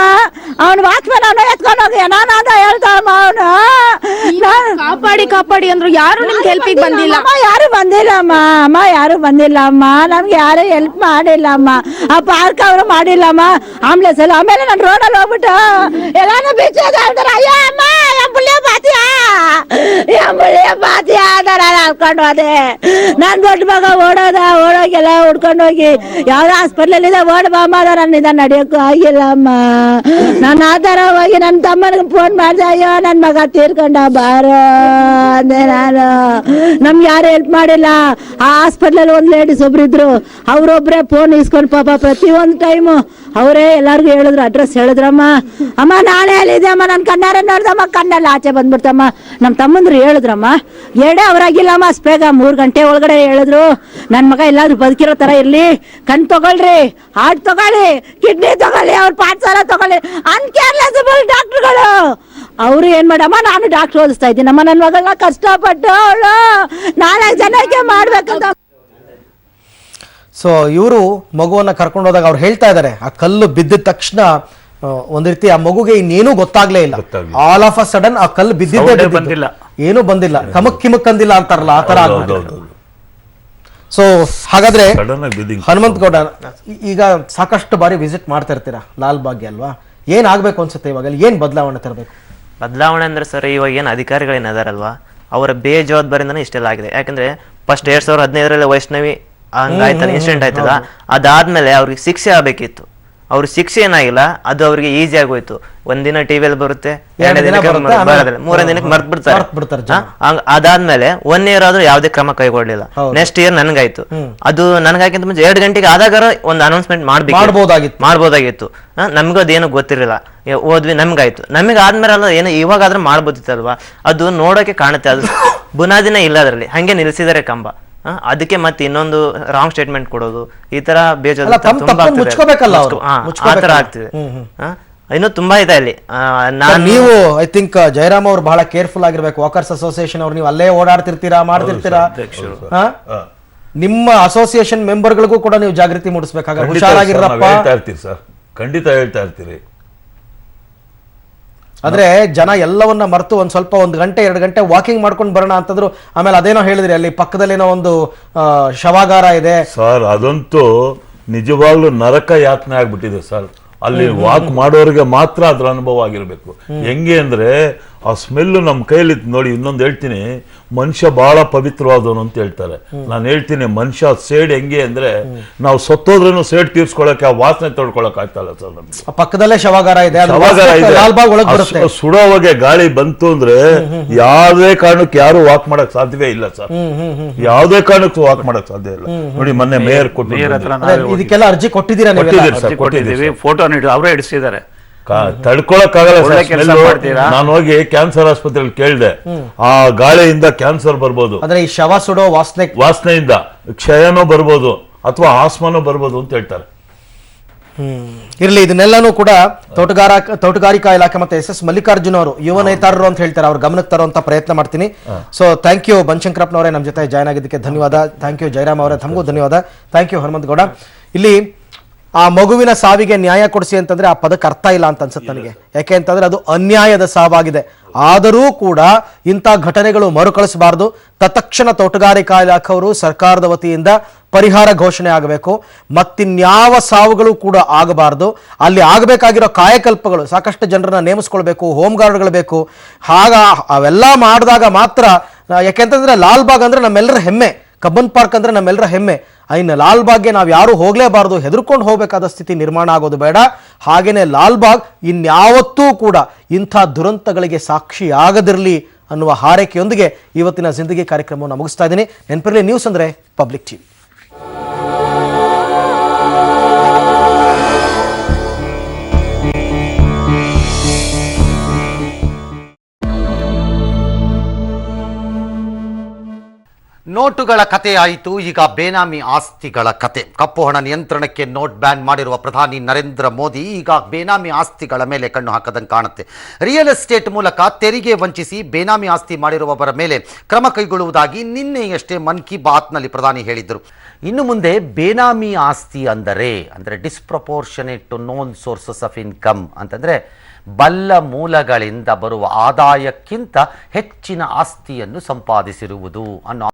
ಅವ್ನು ವಾಚ್ಮನ್ ಅವನು ಎತ್ಕೊಂಡು ಹೋಗಿ ನಾನಾದ ಹೇಳ್ತಾರಮ್ಮ. ಅವನು ಕಾಪಾಡಿ ಅಂದ್ರು, ಯಾರು ನಿಮ್ಗೆ ಹೆಲ್ಪಿಗೆ ಬಂದಿಲ್ಲ? ಯಾರು ಬಂದಿಲ್ಲಮ್ಮ, ಯಾರು ಬಂದಿಲ್ಲಮ್ಮ, ನಮ್ಗೆ ಯಾರು ಹೆಲ್ಪ್ ಮಾಡಿಲ್ಲಮ್ಮ. ಆ ಪಾರ್ಕ್ ಅವರು ಮಾಡಿಲ್ಲಮ್ಮ. ಆಂಬುಲೆನ್ಸ್ ಅಲ್ಲಿ ಆಮೇಲೆ ನಾನು ರೋಡಲ್ಲಿ ಹೋಗ್ಬಿಟ್ಟು ಎಲ್ಲಾನು ಬೀಚ್ ಹೇಳ್ತಾರೆ, ಅಯ್ಯೋ ಅಮ್ಮ ಎಂಬುಳ್ಳೆ ಬಾತಿಯಾ ಅನ್ಕೊಂಡು ಹೋದೆ. ನಾನ್ ದೊಡ್ಡ ಮಗ ಓಡೋಗೆಲ್ಲ ಹುಡ್ಕೊಂಡು ಹೋಗಿ ಯಾವ್ದೋ ಹಾಸ್ಪಿಟ್ಲಲ್ಲಿ ಇದೆ ಓಡ್ ಬಾಮ, ನನ್ನಿಂದ ನಡೆಯೋಕ್ಕೂ ಆಗಿಲ್ಲ ಅಮ್ಮ. ನಾನು ಆ ತರ ಹೋಗಿ ನನ್ನ ತಮ್ಮನಿಗೆ ಫೋನ್ ಮಾಡ್ದೆ, ಅಯ್ಯೋ ನನ್ ಮಗ ತೀರ್ಕೊಂಡ ಬಾರೋ ಅಂದೆ ನಾನು. ನಮ್ಗೆ ಯಾರು ಹೆಲ್ಪ್ ಮಾಡಿಲ್ಲ. ಆ ಹಾಸ್ಪಿಟ್ಲಲ್ಲಿ ಒಂದ್ ಲೇಡೀಸ್ ಒಬ್ರು ಇದ್ರು, ಅವ್ರೊಬ್ರೆ ಫೋನ್ ಇಸ್ಕೊಂಡು ಪಾಪ ಪ್ರತಿಯೊಂದು ಟೈಮು ಅವರೇ ಎಲ್ಲಾರ್ಗು ಹೇಳಿದ್ರು, ಅಡ್ರೆಸ್ ಹೇಳಿದ್ರಮ್ಮ. ಅಮ್ಮ ನಾಳೆ ಅಲ್ಲಿದೆ ಅಮ್ಮ, ನನ್ ಕಣ್ಣಾರೆ ನೋಡ್ದಮ್ಮ, ಕಣ್ಣಲ್ಲಿ ಆಚೆ ಬಂದ್ಬಿಡ್ತಮ್ಮ. ನಮ್ ತಮ್ಮಂದ್ರು ಹೇಳಿದ್ರಮ್ಮ, ಎರಡೇ ಅವರಾಗಿಲ್ಲಮ್ಮ, ಬೇಗ 3 ಗಂಟೆ ಒಳಗಡೆ ಹೇಳಿದ್ರು, ನನ್ ಮಗ ಎಲ್ಲಾದ್ರೂ ಬದುಕಿರೋ ತರ ಇರ್ಲಿ, ಕಣ್ ತಗೊಳ್ರಿ, ಹಾರ್ಟ್ ತಗೊಳ್ಳಿ, ಕಿಡ್ನಿ ತಗೊಳ್ಳಿ, ಅವ್ರ ಪಾಠಶಾಲ ತಗೊಳ್ಳಿ, ಅನ್ಕೇರ್ಲೆಸಬಲ್ ಡಾಕ್ಟರ್ಗಳು. ಅವರು ಏನ್ ಮಾಡಮ್ಮ, ನಾನು ಡಾಕ್ಟರ್ ಓದಿಸ್ತಾ ಇದ್ದೀನಮ್ಮ, ನನ್ನ ಮಗಳನ್ನ ಕಷ್ಟಪಟ್ಟು ಅವಳು 4 ಜನಕ್ಕೆ ಮಾಡ್ಬೇಕಂತ. ಸೊ ಇವರು ಮಗುವನ್ನ ಕರ್ಕೊಂಡು ಹೋದಾಗ ಅವ್ರು ಹೇಳ್ತಾ ಇದ್ದಾರೆ, ಆ ಕಲ್ಲು ಬಿದ್ದಿದ ತಕ್ಷಣ ಒಂದ್ ರೀತಿ ಆ ಮಗುಗೆ ಇನ್ನೇನು ಗೊತ್ತಾಗ್ಲೇ ಇಲ್ಲ. ಆಲ್ ಆಫ್ ಅ ಸಡನ್ ಆ ಕಲ್ಲು ಬಿದ್ದಿದ್ದೇ ಬಂದಿಲ್ಲ, ಏನು ಬಂದಿಲ್ಲ, ಕಿಮಕ್ ಅಂದಿಲ್ಲ ಅಂತಾರಲ್ಲ, ಆ ತರ ಆಗ್ಬಿಟ್ಟಿದೆ. ಸೊ ಹಾಗಾದ್ರೆ ಹನುಮಂತ ಗೌಡ, ಈಗ ಸಾಕಷ್ಟು ಬಾರಿ ವಿಸಿಟ್ ಮಾಡ್ತಾ ಇರ್ತೀರಾ ಲಾಲ್ ಬಾಗ್ಗೆ ಅಲ್ವಾ? ಏನ್ ಆಗ್ಬೇಕು ಅನ್ಸುತ್ತೆ ಇವಾಗ? ಏನ್ ಬದಲಾವಣೆ ತರಬೇಕು? ಬದಲಾವಣೆ ಅಂದ್ರೆ ಸರ್, ಇವಾಗ ಏನು ಅಧಿಕಾರಿಗಳೇನು ಅದಾರಲ್ವಾ, ಅವರ ಬೇಜವಾಬ್ದಾರಿಯಿಂದನೇ ಇಷ್ಟೆಲ್ಲ ಆಗಿದೆ. ಯಾಕಂದ್ರೆ ಫಸ್ಟ್ 2015ರಲ್ಲಿ ವೈಷ್ಣವಿ ಹಂಗಾಯ್ತಲ್ಲ, ಇನ್ಸಿಡೆಂಟ್ ಆಯ್ತಲ್ಲ, ಅದಾದ್ಮೇಲೆ ಅವ್ರಿಗೆ ಶಿಕ್ಷೆ ಆಗ್ಬೇಕಿತ್ತು. ಅವ್ರ ಶಿಕ್ಷೆ ಏನಾಗಿಲ್ಲ, ಅದು ಅವ್ರಿಗೆ ಈಸಿ ಆಗೋಯ್ತು. ಒಂದಿನ ಟಿವಿಯಲ್ಲಿ ಬರುತ್ತೆ, 2 ದಿನಕ್ಕೆ ಬರೋದಿಲ್ಲ, 3ನೇ ದಿನಕ್ಕೆ ಮರ್ತ್ ಬಿಡ್ತಾರೆ. ಅದಾದ್ಮೇಲೆ 1 ಇಯರ್ ಆದ್ರೂ ಯಾವುದೇ ಕ್ರಮ ಕೈಗೊಳ್ಳಿಲ್ಲ. Next year ನನ್ಗಾಯ್ತು. ಅದು ನನ್ಗಾಗಿಂತ ಮುಂಚೆ 2 ಗಂಟೆಗೆ ಆದಾಗ ಒಂದು ಅನೌನ್ಸ್ಮೆಂಟ್ ಮಾಡ್ಬೋದಾಗಿತ್ತು. ನಮ್ಗೂ ಅದೇನು ಗೊತ್ತಿರಲಿಲ್ಲ, ಹೋದ್ವಿ, ನಮ್ಗಾಯ್ತು. ನಮಗೆ ಆದ್ಮೇಲೆ ಅಲ್ಲ, ಏನು ಇವಾಗಾದ್ರೂ ಮಾಡ್ಬೋದಿತ್ತಲ್ವಾ? ಅದು ನೋಡೋಕೆ ಕಾಣುತ್ತೆ, ಅದು ಬುನಾದಿನೇ ಇಲ್ಲ ಅದರಲ್ಲಿ, ಹಂಗೆ ನಿಲ್ಸಿದಾರೆ ಕಂಬ. ಅದಕ್ಕೆ ಮತ್ತೆ ಇನ್ನೊಂದು ರಾಂಗ್ ಸ್ಟೇಟ್ಮೆಂಟ್ ಕೊಡೋದು, ಈ ತರ ಆತರ ಆಗ್ತಿದೆ. ಇನ್ನು ತುಂಬಾ ಇದೆ ಅಲ್ಲಿ. ನೀವು ಐ ಥಿಂಕ್ ಜಯರಾಮ್ ಅವ್ರು ಬಹಳ ಕೇರ್ಫುಲ್ ಆಗಿರ್ಬೇಕು. ವಾಕರ್ಸ್ ಅಸೋಸಿಯೇಷನ್ ಅವ್ರು, ನೀವು ಅಲ್ಲೇ ಓಡಾಡ್ತಿರ್ತೀರಾ, ಮಾಡ್ತಿರ್ತೀರಾ. ನಿಮ್ಮ ಅಸೋಸಿಯೇಷನ್ ಮೆಂಬರ್ಗಳಿಗೂ ಕೂಡ ನೀವು ಜಾಗೃತಿ ಮೂಡಿಸ್ಬೇಕಾಗ, ಹುಷಾರಾಗಿರಪ್ಪ. ಸರ್, ಖಂಡಿತ ಹೇಳ್ತಾ ಇರ್ತೀರಿ. ಅಂದ್ರೆ ಜನ ಎಲ್ಲವನ್ನ ಮರೆತು ಒಂದು ಗಂಟೆ 2 ಗಂಟೆ ವಾಕಿಂಗ್ ಮಾಡ್ಕೊಂಡು ಬರೋಣ ಅಂತಂದ್ರು. ಆಮೇಲೆ ಅದೇನೋ ಹೇಳಿದ್ರಿ, ಅಲ್ಲಿ ಪಕ್ಕದಲ್ಲೇನೋ ಒಂದು ಶವಾಗಾರ ಇದೆ ಸರ್. ಅದಂತೂ ನಿಜವಾಗ್ಲೂ ನರಕ ಯಾತನೆ ಆಗ್ಬಿಟ್ಟಿದೆ ಸರ್. ಅಲ್ಲಿ ವಾಕ್ ಮಾಡೋರಿಗೆ ಮಾತ್ರ ಅದ್ರ ಅನುಭವ ಆಗಿರ್ಬೇಕು. ಹೆಂಗೆ ಅಂದ್ರೆ ಆ ಸ್ಮೆಲ್ ನಮ್ಮ ಕೈಲಿ ನೋಡಿ. ಇನ್ನೊಂದು ಹೇಳ್ತೀನಿ, ಮನುಷ್ಯ ಬಹಳ ಪವಿತ್ರವಾದವನು ಅಂತ ಹೇಳ್ತಾರೆ. ನಾನು ಹೇಳ್ತೀನಿ, ಮನುಷ್ಯ ಸೇಡ್ ಹೆಂಗೆ ಅಂದ್ರೆ ನಾವು ಸತ್ತೋದ್ರೂ ಸೇಡ್ ತೀರ್ಸ್ಕೊಳಕ್ಕೆ ಆ ವಾಸನೆ ತೊಡ್ಕೊಳಕ್ ಆಗ್ತಲ್ಲ ಸರ್. ನಮ್ಗೆ ಪಕ್ಕದಲ್ಲೇ ಶವಾಗಾರ ಇದೆ, ಶವಾಗಾರ ಇದೆ. ಸುಡೋವಾಗೆ ಗಾಳಿ ಬಂತು ಅಂದ್ರೆ ಯಾವುದೇ ಕಾರಣಕ್ಕೆ ಯಾರು ವಾಕ್ ಮಾಡಕ್ ಸಾಧ್ಯವೇ ಇಲ್ಲ ಸರ್. ಯಾವುದೇ ಕಾರಣಕ್ಕೂ ವಾಕ್ ಮಾಡಕ್ ಸಾಧ್ಯ ಇಲ್ಲ. ನೋಡಿ ಮೊನ್ನೆ ಮೇಯರ್ ಇದಕ್ಕೆಲ್ಲ ಅರ್ಜಿ ಕೊಟ್ಟಿದ್ದೀರಾ? ಕೊಟ್ಟಿದ್ದೀವಿ, ಫೋಟೋ ಅವರೇ ಇಡಿಸಿದ್ದಾರೆ. ತಡ್ಕೊಳಕ್ಕಾಗಲ್ಲ. ನಾನು ಹೋಗಿ ಕ್ಯಾನ್ಸರ್ ಆಸ್ಪತ್ರೆಯಲ್ಲಿ ಕೇಳಿದೆ, ಆ ಗಾಳಿಯಿಂದ ಕ್ಯಾನ್ಸರ್ ಬರ್ಬೋದು, ಅಂದ್ರೆ ಈ ಶವ ಸುಡೋ ವಾಸನೆಯಿಂದ ಕ್ಷಯನೂ ಬರ್ಬೋದು ಅಥವಾ ಆಸ್ಮಾನೂ ಬರ್ಬೋದು ಅಂತ ಹೇಳ್ತಾರೆ. ಇರ್ಲಿ, ಇದನ್ನೆಲ್ಲಾನು ಕೂಡ ತೋಟಗಾರಿಕಾ ಇಲಾಖೆ ಮತ್ತೆ SS ಮಲ್ಲಿಕಾರ್ಜುನ್ ಅವರು ಯುವ ನೇತಾರರು ಅಂತ ಹೇಳ್ತಾರೆ, ಅವ್ರ ಗಮನಕ್ಕೆ ತರುವಂತ ಪ್ರಯತ್ನ ಮಾಡ್ತೀನಿ. ಸೊ ಥ್ಯಾಂಕ್ ಯು ಬನಶಂಕರಪ್ಪನವರೇ, ನಮ್ಮ ಜೊತೆ ಜಾಯ್ನ್ ಆಗಿದ್ದಕ್ಕೆ ಧನ್ಯವಾದ. ಥ್ಯಾಂಕ್ ಯು ಜಯರಾಮ್ ಅವರೇ, ತಮಗೂ ಧನ್ಯವಾದ. Thank you Hanumanthagowda. ಇಲ್ಲಿ ಆ ಮಗುವಿನ ಸಾವಿಗೆ ನ್ಯಾಯ ಕೊಡಿಸಿ ಅಂತಂದ್ರೆ ಆ ಪದಕ್ಕೆ ಅರ್ಥ ಇಲ್ಲ ಅಂತ ಅನ್ಸುತ್ತೆ ನನಗೆ. ಯಾಕೆ ಅಂತಂದ್ರೆ ಅದು ಅನ್ಯಾಯದ ಸಾವಾಗಿದೆ. ಆದರೂ ಕೂಡ ಇಂಥ ಘಟನೆಗಳು ಮರುಕಳಿಸಬಾರದು. ತತ್ಕ್ಷಣ ತೋಟಗಾರಿಕಾ ಇಲಾಖೆಯವರು ಸರ್ಕಾರದ ವತಿಯಿಂದ ಪರಿಹಾರ ಘೋಷಣೆ ಆಗಬೇಕು. ಮತ್ತಿನ್ಯಾವ ಸಾವುಗಳು ಕೂಡ ಆಗಬಾರ್ದು. ಅಲ್ಲಿ ಆಗಬೇಕಾಗಿರೋ ಕಾಯಕಲ್ಪಗಳು, ಸಾಕಷ್ಟು ಜನರನ್ನ ನೇಮಿಸ್ಕೊಳ್ಬೇಕು, ಹೋಮ್ ಗಾರ್ಡ್ಗಳು ಬೇಕು. ಅವೆಲ್ಲ ಮಾಡಿದಾಗ ಮಾತ್ರ, ಯಾಕೆಂತಂದ್ರೆ ಲಾಲ್ಬಾಗ್ ಅಂದ್ರೆ ನಮ್ಮೆಲ್ಲರ ಹೆಮ್ಮೆ, ಕಬ್ಬನ್ ಪಾರ್ಕ್ ಅಂದ್ರೆ ನಮ್ಮೆಲ್ಲರ ಹೆಮ್ಮೆ. ಇನ್ನು ಲಾಲ್ಬಾಗ್ಗೆ ನಾವು ಯಾರು ಹೋಗಲೇಬಾರ್ದು, ಹೆದರ್ಕೊಂಡು ಹೋಗಬೇಕಾದ ಸ್ಥಿತಿ ನಿರ್ಮಾಣ ಆಗೋದು ಬೇಡ. ಹಾಗೇನೆ ಲಾಲ್ಬಾಗ್ ಇನ್ಯಾವತ್ತೂ ಕೂಡ ಇಂಥ ದುರಂತಗಳಿಗೆ ಸಾಕ್ಷಿ ಆಗದಿರಲಿ ಅನ್ನುವ ಹಾರೈಕೆಯೊಂದಿಗೆ ಇವತ್ತಿನ ಜಿಂದಗಿ ಕಾರ್ಯಕ್ರಮವನ್ನು ಮುಗಿಸ್ತಾ ಇದ್ದೀನಿ. ನೆನಪಿರಲಿ, ನ್ಯೂಸ್ ಅಂದ್ರೆ ಪಬ್ಲಿಕ್ ಟಿವಿ. ನೋಟುಗಳ ಕತೆ ಆಯಿತು, ಈಗ ಬೇನಾಮಿ ಆಸ್ತಿಗಳ ಕತೆ. ಕಪ್ಪು ಹಣ ನಿಯಂತ್ರಣಕ್ಕೆ ನೋಟ್ ಬ್ಯಾನ್ ಮಾಡಿರುವ ಪ್ರಧಾನಿ ನರೇಂದ್ರ ಮೋದಿ ಈಗ ಬೇನಾಮಿ ಆಸ್ತಿಗಳ ಮೇಲೆ ಕಣ್ಣು ಹಾಕದಂಗೆ ಕಾಣುತ್ತೆ. ರಿಯಲ್ ಎಸ್ಟೇಟ್ ಮೂಲಕ ತೆರಿಗೆ ವಂಚಿಸಿ ಬೇನಾಮಿ ಆಸ್ತಿ ಮಾಡಿರುವವರ ಮೇಲೆ ಕ್ರಮ ಕೈಗೊಳ್ಳುವುದಾಗಿ ನಿನ್ನೆಯಷ್ಟೇ ಮನ್ ಕಿ ಬಾತ್ನಲ್ಲಿ ಪ್ರಧಾನಿ ಹೇಳಿದ್ದರು. ಇನ್ನು ಮುಂದೆ ಬೇನಾಮಿ ಆಸ್ತಿ ಅಂದರೆ disproportionate to known sources of income ಅಂತಂದರೆ ಬಲ್ಲ ಮೂಲಗಳಿಂದ ಬರುವ ಆದಾಯಕ್ಕಿಂತ ಹೆಚ್ಚಿನ ಆಸ್ತಿಯನ್ನು ಸಂಪಾದಿಸಿರುವುದು ಅನ್ನೋ